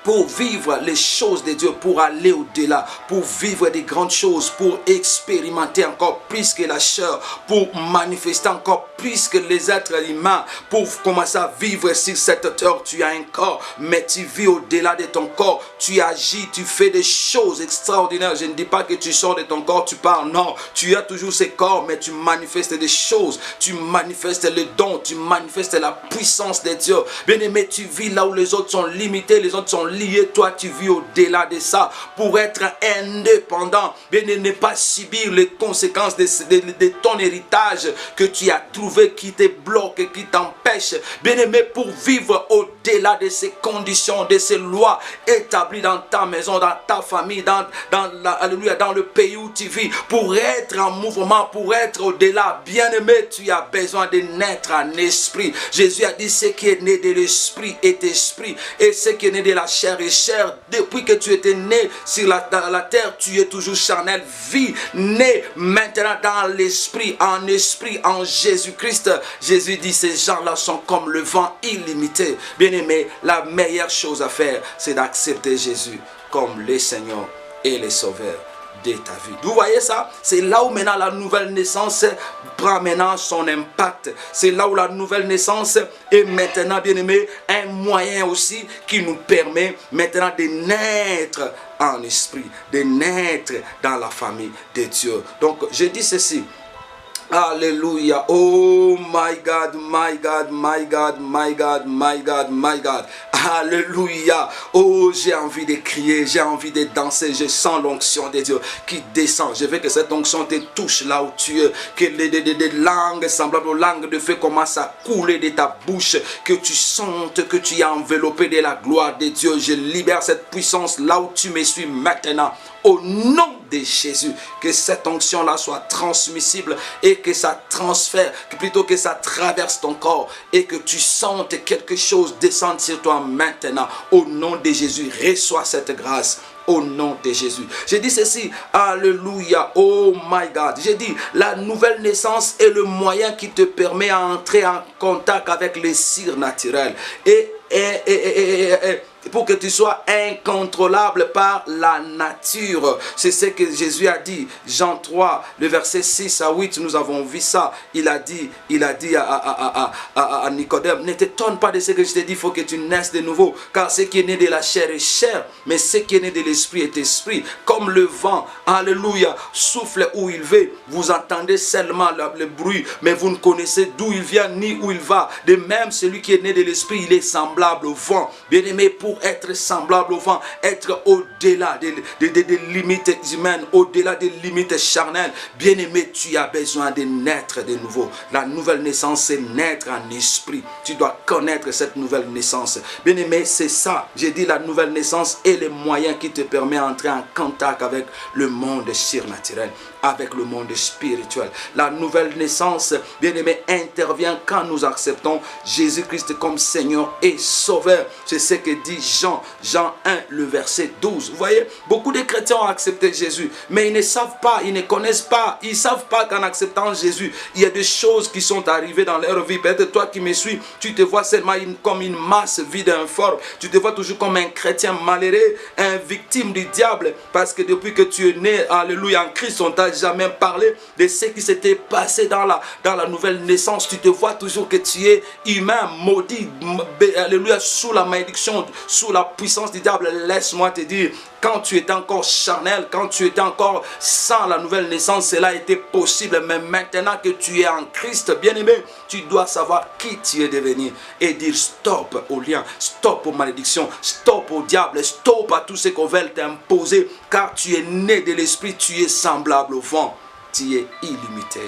pour vivre les choses de Dieu, pour aller au-delà, pour vivre des grandes choses, pour expérimenter encore plus que la chair, pour manifester encore plus que les êtres humains, pour commencer à vivre sur cette terre. Tu as un corps, mais tu vis au-delà de ton corps, tu agis, tu fais des choses extraordinaires. Je ne dis pas que tu sors de ton corps, tu parles, non, tu as toujours ce corps, mais tu manifestes des choses, tu manifestes le don, tu manifestes la puissance de Dieu. Bien aimé, tu vis là où les autres sont limités, les autres sont lié, toi tu vis au-delà de ça pour être indépendant, bien ne pas subir les conséquences de ton héritage que tu as trouvé qui te bloque, qui t'empêche, bien aimé, pour vivre au-delà de ces conditions, de ces lois établies dans ta maison, dans ta famille, dans le pays où tu vis, pour être en mouvement, pour être au-delà. Bien aimé, tu as besoin de naître en esprit. Jésus a dit, ce qui est né de l'esprit est esprit, et ce qui est né de la chair est chair. Depuis que tu étais né sur la terre, tu es toujours charnel. Vis, né maintenant dans l'esprit, en Jésus-Christ. Jésus dit, ces gens-là sont comme le vent illimité. Bien aimé, la meilleure chose à faire, c'est d'accepter Jésus comme le Seigneur et le Sauveur de ta vie. Vous voyez ça? C'est là où maintenant la nouvelle naissance prend maintenant son impact. C'est là où la nouvelle naissance est maintenant, bien aimé, un moyen aussi qui nous permet maintenant de naître en esprit, de naître dans la famille de Dieu. Donc je dis ceci. Alléluia. Oh my God, my God, my God, my God, my God, my God. Alléluia. Oh, j'ai envie de crier, j'ai envie de danser. Je sens l'onction de Dieu qui descend. Je veux que cette onction te touche là où tu es. Que des langues semblables aux langues de feu commencent à couler de ta bouche. Que tu sentes que tu es enveloppé de la gloire de Dieu. Je libère cette puissance là où tu me suis maintenant. Au nom de Jésus, que cette onction-là soit transmissible et que ça transfère, plutôt que ça traverse ton corps et que tu sentes quelque chose descendre sur toi maintenant. Au nom de Jésus, reçois cette grâce. Au nom de Jésus. J'ai dit ceci, alléluia, oh my God. J'ai dit, la nouvelle naissance est le moyen qui te permet d'entrer en contact avec les surnaturels. Et pour que tu sois incontrôlable par la nature. C'est ce que Jésus a dit. Jean 3, le verset 6 à 8, nous avons vu ça. Il a dit à Nicodème, ne t'étonne pas de ce que je t'ai dit, il faut que tu naisses de nouveau. Car ce qui est né de la chair est chair, mais ce qui est né de l'esprit est esprit. Comme le vent, alléluia, souffle où il veut. Vous entendez seulement le bruit, mais vous ne connaissez d'où il vient ni où il va. De même, celui qui est né de l'esprit, il est semblable au vent. Bien-aimé, pour être semblable au vent, être au-delà des limites humaines, au-delà des limites charnelles. Bien-aimé, tu as besoin de naître de nouveau. La nouvelle naissance, c'est naître en esprit. Tu dois connaître cette nouvelle naissance. Bien-aimé, c'est ça. J'ai dit la nouvelle naissance est le moyen qui te permet d'entrer en contact avec le monde surnaturel, avec le monde spirituel. La nouvelle naissance, bien-aimé, intervient quand nous acceptons Jésus-Christ comme Seigneur et Sauveur. C'est ce que dit Jean 1, le verset 12. Vous voyez, beaucoup de chrétiens ont accepté Jésus, mais ils ne savent pas, ils ne connaissent pas, ils ne savent pas qu'en acceptant Jésus, il y a des choses qui sont arrivées dans leur vie. Peut-être toi qui me suis, tu te vois seulement comme une masse vide et informe. Tu te vois toujours comme un chrétien malheureux, un victime du diable, parce que depuis que tu es né, alléluia, en Christ, on t'a jamais parlé de ce qui s'était passé dans la nouvelle naissance. Tu te vois toujours que tu es humain, maudit, alléluia, sous la malédiction, sous la puissance du diable. Laisse-moi te dire, quand tu étais encore charnel, quand tu étais encore sans la nouvelle naissance, cela était possible. Mais maintenant que tu es en Christ, bien-aimé, tu dois savoir qui tu es devenu et dire stop au lien, stop aux malédictions, stop au diable, stop à tout ce qu'on veut t'imposer, car tu es né de l'esprit, tu es semblable au vent. Tu es illimité.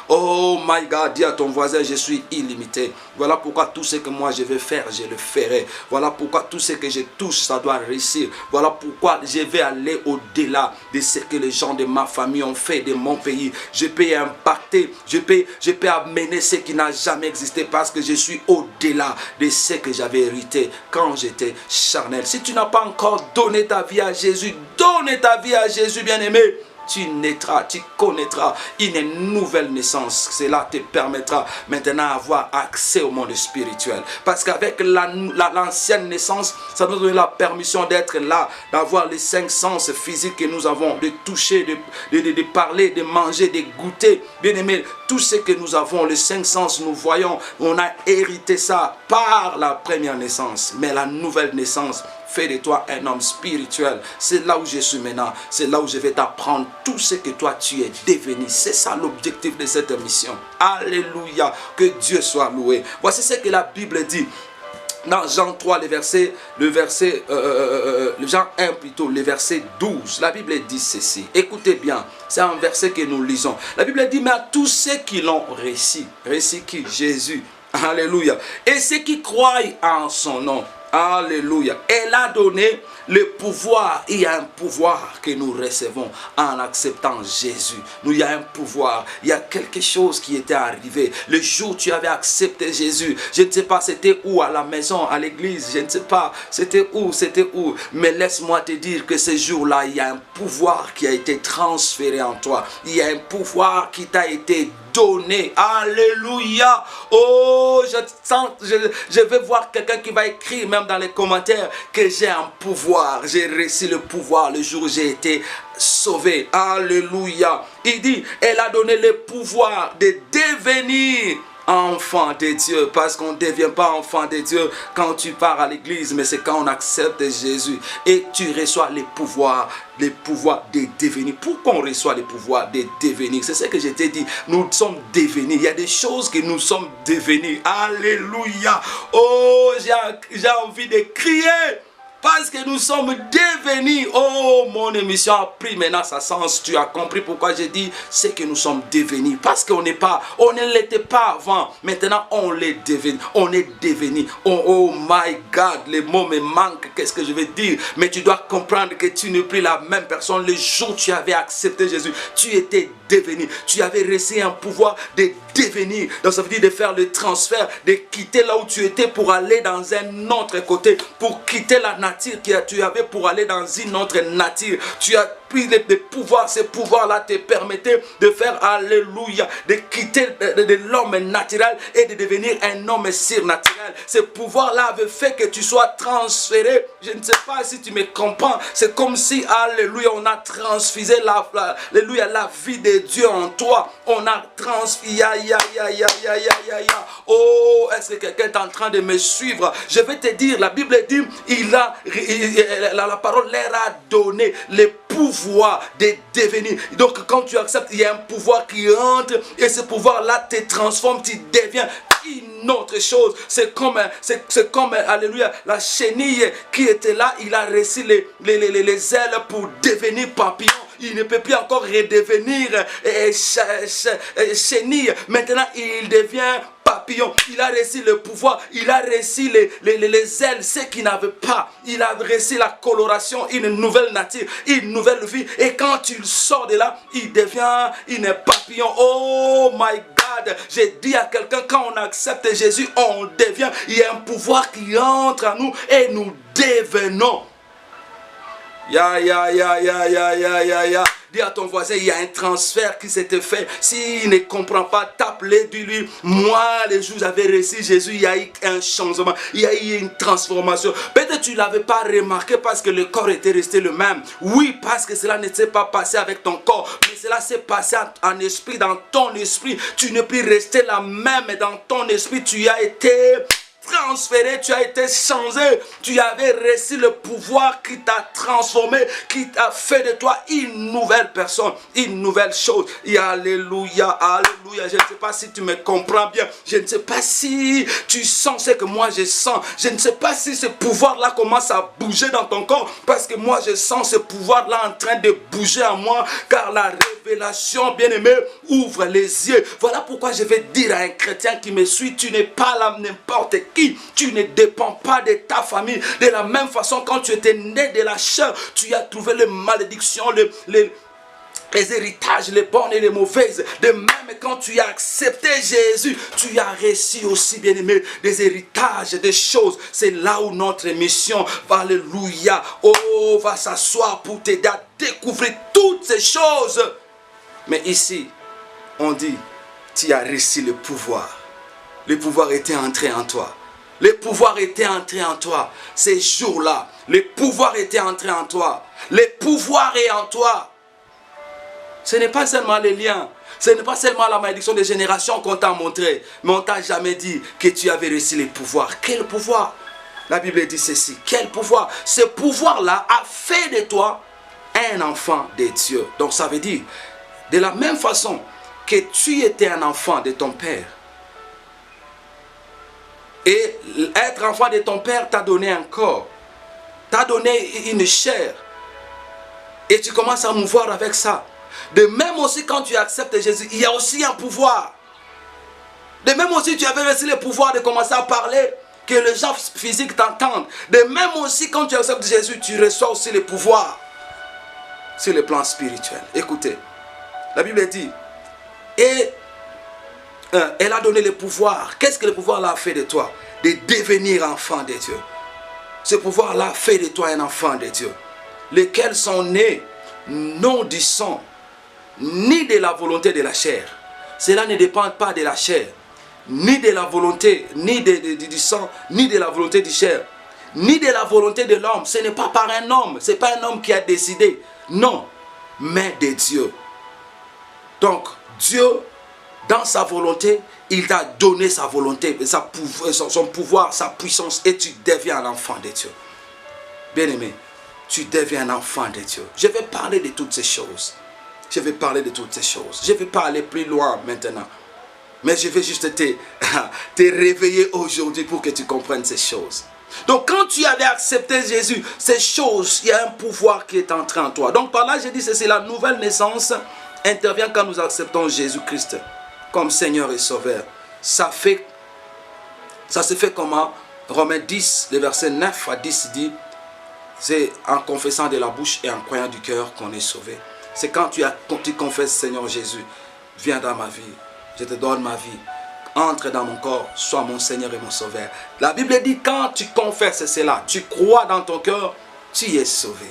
Oh my God, dis à ton voisin, je suis illimité. Voilà pourquoi tout ce que moi je vais faire, je le ferai. Voilà pourquoi tout ce que je touche, ça doit réussir. Voilà pourquoi je vais aller au-delà de ce que les gens de ma famille ont fait, de mon pays. Je peux impacter, je peux amener ce qui n'a jamais existé parce que je suis au-delà de ce que j'avais hérité quand j'étais charnel. Si tu n'as pas encore donné ta vie à Jésus, donne ta vie à Jésus, bien-aimé. Tu naîtras, tu connaîtras une nouvelle naissance. Cela te permettra maintenant d'avoir accès au monde spirituel. Parce qu'avec l'ancienne naissance, ça nous donne la permission d'être là, d'avoir les 5 sens physiques que nous avons, de toucher, de parler, de manger, de goûter. Bien aimé, tout ce que nous avons, les 5 sens, nous voyons, on a hérité ça par la première naissance. Mais la nouvelle naissance fait de toi un homme spirituel. C'est là où je suis maintenant. C'est là où je vais t'apprendre tout ce que toi tu es devenu. C'est ça l'objectif de cette mission. Alléluia. Que Dieu soit loué. Voici ce que la Bible dit. Dans Jean 3, Jean 1 plutôt, le verset 12. La Bible dit ceci. Écoutez bien. C'est un verset que nous lisons. La Bible dit, mais à tous ceux qui l'ont reçu qui? Jésus. Alléluia. Et ceux qui croient en son nom. Alléluia. Elle a donné le pouvoir. Il y a un pouvoir que nous recevons en acceptant Jésus. Il y a un pouvoir. Il y a quelque chose qui était arrivé. Le jour où tu avais accepté Jésus, je ne sais pas c'était où, à la maison, à l'église, je ne sais pas c'était où. Mais laisse-moi te dire que ce jour-là, il y a un pouvoir qui a été transféré en toi. Il y a un pouvoir qui t'a été donné. Alléluia. Oh, je vais voir quelqu'un qui va écrire même dans les commentaires que j'ai un pouvoir. J'ai reçu le pouvoir le jour où j'ai été sauvé. Alléluia. Il dit, elle a donné le pouvoir de devenir enfant de Dieu, parce qu'on ne devient pas enfant de Dieu quand tu pars à l'église, mais c'est quand on accepte Jésus et tu reçois les pouvoirs de devenir. Pourquoi on reçoit les pouvoirs de devenir? C'est ce que je t'ai dit, nous sommes devenus. Il y a des choses que nous sommes devenus. Alléluia. Oh, j'ai envie de crier. Parce que nous sommes devenus. Oh, mon émission a pris maintenant sa sens. Tu as compris pourquoi j'ai dit c'est que nous sommes devenus. Parce qu'on n'est pas, on ne l'était pas avant. Maintenant, on l'est devenu. On est devenu. Oh my God, les mots me manquent. Qu'est-ce que je vais dire? Mais tu dois comprendre que tu n'es plus la même personne. Le jour où tu avais accepté Jésus, tu étais devenu. Tu avais reçu un pouvoir de devenir. Donc ça veut dire de faire le transfert, de quitter là où tu étais pour aller dans un autre côté, pour quitter la nature que tu avais pour aller dans une autre nature. Tu as pris des pouvoirs. Ces pouvoirs-là te permettaient de faire, alléluia, de quitter de l'homme naturel et de devenir un homme surnaturel. Ces pouvoirs-là avaient fait que tu sois transféré. Je ne sais pas si tu me comprends. C'est comme si, alléluia, on a transfusé la vie de Dieu en toi. On a transfusé. Oh, est-ce que quelqu'un est en train de me suivre? Je vais te dire, la Bible dit, la parole leur a donné les pouvoir de devenir. Donc quand tu acceptes, il y a un pouvoir qui entre et ce pouvoir-là te transforme, tu deviens une autre chose. C'est comme, alléluia, la chenille qui était là, il a reçu les ailes pour devenir papillon. Il ne peut plus encore redevenir chenille. Maintenant, il devient papillon. Il a reçu le pouvoir. Il a reçu les ailes, ce qu'il n'avait pas. Il a reçu la coloration, une nouvelle nature, une nouvelle vie. Et quand il sort de là, il devient une papillon. Oh my God. J'ai dit à quelqu'un, quand on accepte Jésus, on devient. Il y a un pouvoir qui entre en nous et nous devenons. Dis à ton voisin, il y a un transfert qui s'était fait. S'il ne comprend pas, tape-le, dis-lui, moi, les jours où j'avais reçu Jésus, il y a eu un changement, il y a eu une transformation. Peut-être tu ne l'avais pas remarqué parce que le corps était resté le même. Oui, parce que cela ne s'est pas passé avec ton corps, mais cela s'est passé en esprit, dans ton esprit. Tu ne peux rester la même, mais dans ton esprit, tu as été transféré, tu as été changé, tu avais reçu le pouvoir qui t'a transformé, qui t'a fait de toi une nouvelle personne, une nouvelle chose. Et alléluia, alléluia. Je ne sais pas si tu me comprends bien, je ne sais pas si tu sens ce que moi je sens, je ne sais pas si ce pouvoir-là commence à bouger dans ton corps, parce que moi je sens ce pouvoir-là en train de bouger en moi, car la révélation, bien-aimé, ouvre les yeux. Voilà pourquoi je vais dire à un chrétien qui me suit, tu n'es pas là n'importe qui. Tu ne dépends pas de ta famille. De la même façon, quand tu étais né de la chair, tu as trouvé les malédictions, les héritages, les bonnes et les mauvaises. De même, quand tu as accepté Jésus, tu as reçu aussi, bien-aimé, des héritages, des choses. C'est là où notre mission, alléluia, va s'asseoir pour t'aider à découvrir toutes ces choses. Mais ici, on dit, tu as reçu le pouvoir. Le pouvoir était entré en toi. Le pouvoir était entré en toi. Ces jours-là, le pouvoir était entré en toi. Le pouvoir est en toi. Ce n'est pas seulement les liens. Ce n'est pas seulement la malédiction des générations qu'on t'a montré. Mais on ne t'a jamais dit que tu avais reçu le pouvoir. Quel pouvoir? La Bible dit ceci. Quel pouvoir? Ce pouvoir-là a fait de toi un enfant de Dieu. Donc ça veut dire, de la même façon que tu étais un enfant de ton père, et être enfant de ton père t'a donné un corps, t'a donné une chair. Et tu commences à mouvoir avec ça. De même aussi quand tu acceptes Jésus, il y a aussi un pouvoir. De même aussi tu avais reçu le pouvoir de commencer à parler, que les gens physiques t'entendent. De même aussi quand tu acceptes Jésus, tu reçois aussi le pouvoir sur le plan spirituel. Écoutez, la Bible dit, et elle a donné le pouvoir. Qu'est-ce que le pouvoir là a fait de toi? De devenir enfant de Dieu. Ce pouvoir là fait de toi un enfant de Dieu, lesquels sont nés non du sang, ni de la volonté de la chair. Cela ne dépend pas de la chair, ni de la volonté, ni du sang, ni de la volonté du chair, ni de la volonté de l'homme. Ce n'est pas par un homme, ce n'est pas un homme qui a décidé. Non, mais de Dieu. Donc, Dieu dans sa volonté, il t'a donné sa volonté, son pouvoir, sa puissance, et tu deviens un enfant de Dieu. Bien-aimé, tu deviens un enfant de Dieu. Je vais parler de toutes ces choses. Je vais parler de toutes ces choses. Je ne vais pas aller plus loin maintenant. Mais je vais juste te réveiller aujourd'hui pour que tu comprennes ces choses. Donc quand tu avais accepté Jésus, ces choses, il y a un pouvoir qui est entré en toi. Donc par là, j'ai dit, c'est la nouvelle naissance intervient quand nous acceptons Jésus-Christ comme Seigneur et Sauveur. Ça se fait comment? Romains 10, le verset 9 à 10 dit, c'est en confessant de la bouche et en croyant du cœur qu'on est sauvé. C'est quand tu confesses, Seigneur Jésus, viens dans ma vie, je te donne ma vie, entre dans mon corps, sois mon Seigneur et mon Sauveur. La Bible dit, quand tu confesses cela, tu crois dans ton cœur, tu es sauvé.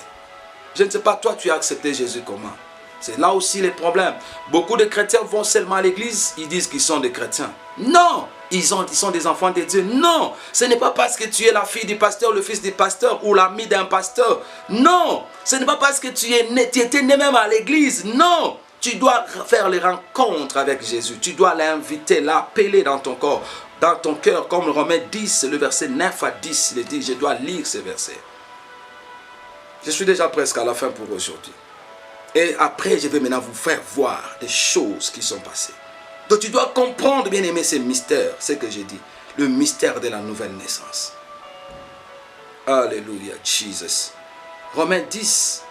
Je ne sais pas, toi, tu as accepté Jésus comment? C'est là aussi les problèmes. Beaucoup de chrétiens vont seulement à l'église, ils disent qu'ils sont des chrétiens. Non, ils sont des enfants de Dieu. Non, ce n'est pas parce que tu es la fille du pasteur, le fils du pasteur ou l'ami d'un pasteur. Non, ce n'est pas parce que tu étais né même à l'église. Non, tu dois faire les rencontres avec Jésus. Tu dois l'inviter, l'appeler dans ton corps, dans ton cœur. Comme Romains 10, le verset 9 à 10, il dit, je dois lire ce verset. Je suis déjà presque à la fin pour aujourd'hui. Et après, je vais maintenant vous faire voir des choses qui sont passées. Donc tu dois comprendre, bien aimé, ces mystères, ce que j'ai dit. Le mystère de la nouvelle naissance. Alléluia, Jesus. Romains 10.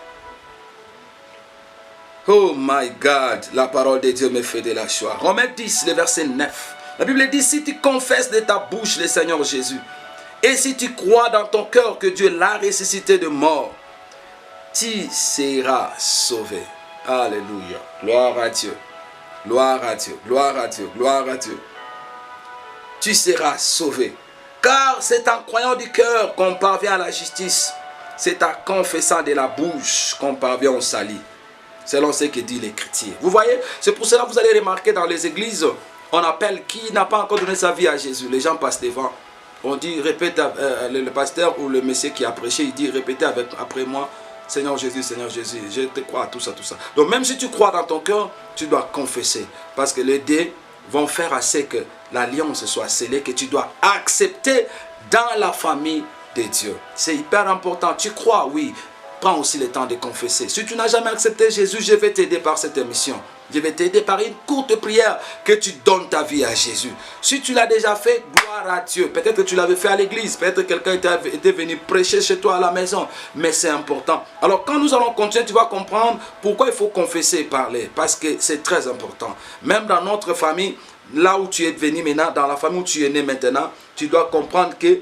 Oh my God, la parole de Dieu me fait de la joie. Romains 10, le verset 9. La Bible dit, si tu confesses de ta bouche le Seigneur Jésus, et si tu crois dans ton cœur que Dieu l'a ressuscité de mort, tu seras sauvé. Alléluia. Gloire à Dieu. Gloire à Dieu. Gloire à Dieu. Gloire à Dieu. Tu seras sauvé. Car c'est en croyant du cœur qu'on parvient à la justice. C'est en confessant de la bouche qu'on parvient au salut. Selon ce que dit l'Écriture. Vous voyez, c'est pour cela que vous allez remarquer dans les églises, on appelle qui n'a pas encore donné sa vie à Jésus. Les gens passent devant. On dit, répète, le pasteur ou le monsieur qui a prêché, il dit, répétez après moi. Seigneur Jésus, je te crois à tout ça, tout ça. Donc même si tu crois dans ton cœur, tu dois confesser. Parce que les dés vont faire assez que l'alliance soit scellée, que tu dois accepter dans la famille de Dieu. C'est hyper important. Tu crois, oui. Prends aussi le temps de confesser. Si tu n'as jamais accepté Jésus, je vais t'aider par cette émission. Je vais t'aider par une courte prière que tu donnes ta vie à Jésus. Si tu l'as déjà fait, gloire à Dieu. Peut-être que tu l'avais fait à l'église. Peut-être que quelqu'un était venu prêcher chez toi à la maison. Mais c'est important. Alors quand nous allons continuer, tu vas comprendre pourquoi il faut confesser et parler. Parce que c'est très important. Même dans notre famille, là où tu es venu maintenant, dans la famille où tu es né maintenant, tu dois comprendre que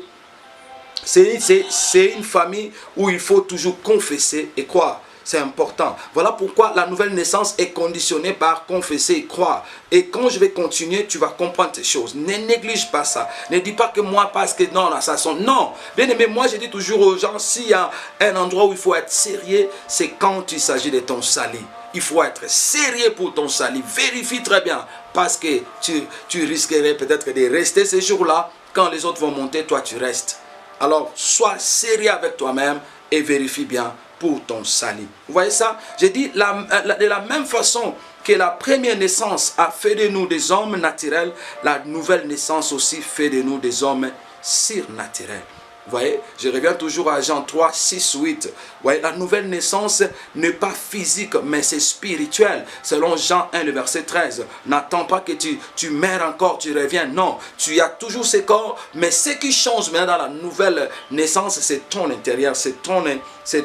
c'est une famille où il faut toujours confesser et croire. C'est important. Voilà pourquoi la nouvelle naissance est conditionnée par confesser et croire. Et quand je vais continuer, tu vas comprendre ces choses. Ne néglige pas ça. Ne dis pas que moi, parce que non, ça sonne. Non. Bien aimé, moi je dis toujours aux gens, s'il y a un endroit où il faut être sérieux, c'est quand il s'agit de ton salut. Il faut être sérieux pour ton salut. Vérifie très bien. Parce que tu risquerais peut-être de rester ces jours-là. Quand les autres vont monter, toi tu restes. Alors, sois sérieux avec toi-même et vérifie bien pour ton salut. Vous voyez ça? J'ai dit, de la même façon que la première naissance a fait de nous des hommes naturels, la nouvelle naissance aussi fait de nous des hommes surnaturels. Vous voyez, je reviens toujours à Jean 3, 6, 8. Vous voyez, la nouvelle naissance n'est pas physique, mais c'est spirituel. Selon Jean 1, le verset 13. N'attends pas que tu meurs encore, tu reviens. Non, tu as toujours ce corps, mais ce qui change maintenant dans la nouvelle naissance, c'est ton intérieur, c'est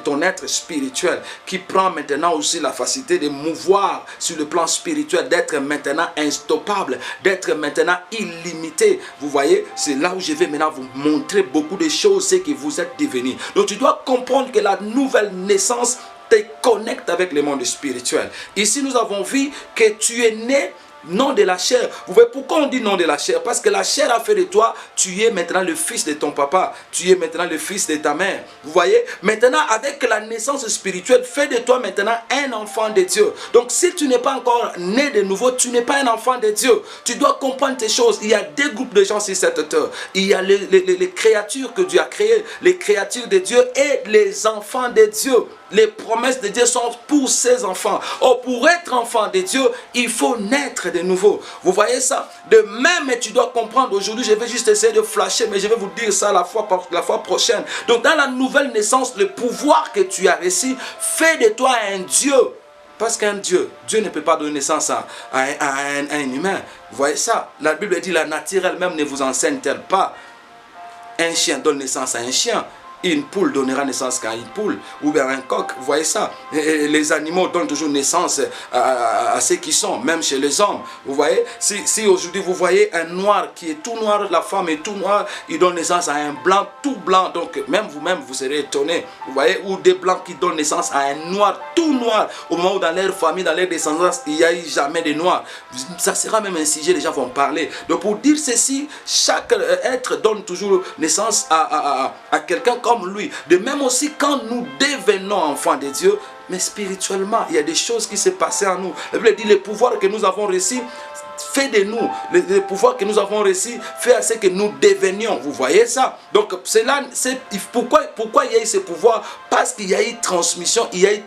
ton être spirituel qui prend maintenant aussi la facilité de mouvoir sur le plan spirituel, d'être maintenant instoppable, d'être maintenant illimité. Vous voyez, c'est là où je vais maintenant vous montrer beaucoup de choses, ce que vous êtes devenus. Donc tu dois comprendre que la nouvelle naissance te connecte avec le monde spirituel. Ici nous avons vu que tu es né non de la chair. Vous voyez pourquoi on dit non de la chair? Parce que la chair a fait de toi, tu es maintenant le fils de ton papa, tu es maintenant le fils de ta mère. Vous voyez, maintenant avec la naissance spirituelle, fait de toi maintenant un enfant de Dieu. Donc si tu n'es pas encore né de nouveau, tu n'es pas un enfant de Dieu. Tu dois comprendre ces choses. Il y a deux groupes de gens sur cette terre. Il y a les créatures que Dieu a créées, les créatures de Dieu et les enfants de Dieu. Les promesses de Dieu sont pour ses enfants. Or, pour être enfant de Dieu, il faut naître naître de nouveau. Vous voyez ça? De même, tu dois comprendre. Aujourd'hui, je vais juste essayer de flasher, mais je vais vous dire ça la fois prochaine. Donc, dans la nouvelle naissance, le pouvoir que tu as reçu fait de toi un Dieu. Parce qu'un Dieu ne peut pas donner naissance à un humain. Vous voyez ça? La Bible dit, la nature elle-même ne vous enseigne-t-elle pas? Un chien donne naissance à un chien. Une poule donnera naissance qu'à une poule, ou bien un coq, vous voyez ça. Et les animaux donnent toujours naissance à ceux qui sont, même chez les hommes. Vous voyez, si aujourd'hui vous voyez un noir qui est tout noir, la femme est tout noire, il donne naissance à un blanc tout blanc, donc même vous-même vous serez étonné. Vous voyez, ou des blancs qui donnent naissance à un noir tout noir, au moment où dans leur famille, dans leur descendance, il n'y a eu jamais de noir. Ça sera même un sujet, les gens vont parler. Donc pour dire ceci, chaque être donne toujours naissance à quelqu'un comme lui. De même aussi quand nous devenons enfants de Dieu, mais spirituellement, il y a des choses qui se passaient en nous. La Bible dit, le pouvoir que nous avons reçu fait de nous, le pouvoir que nous avons reçu fait à ce que nous devenions. Vous voyez ça? Donc c'est là, pourquoi il y a eu ce pouvoir? Parce qu'il y a eu transmission, il y a eu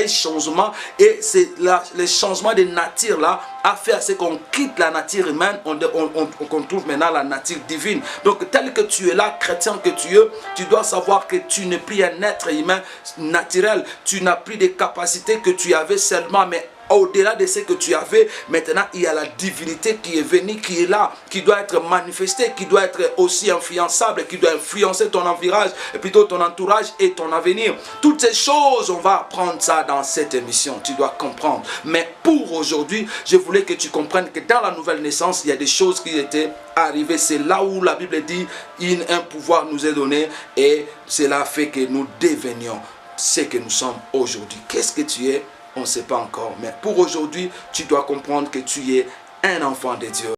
changement, et c'est le changement de nature là a fait à ce qu'on quitte la nature humaine, on trouve maintenant la nature divine. Donc tel que tu es là, chrétien que tu es, tu dois savoir que tu n'es plus un être humain naturel, tu n'as plus des capacités que tu avais seulement, mais au-delà de ce que tu avais, maintenant il y a la divinité qui est venue, qui est là, qui doit être manifestée, qui doit être aussi influençable, qui doit influencer ton entourage, et plutôt ton entourage et ton avenir. Toutes ces choses, on va apprendre ça dans cette émission, tu dois comprendre. Mais pour aujourd'hui, je voulais que tu comprennes que dans la nouvelle naissance, il y a des choses qui étaient arrivées. C'est là où la Bible dit, un pouvoir nous est donné, et cela fait que nous devenions ce que nous sommes aujourd'hui. Qu'est-ce que tu es? On ne sait pas encore, mais pour aujourd'hui, tu dois comprendre que tu es un enfant de Dieu.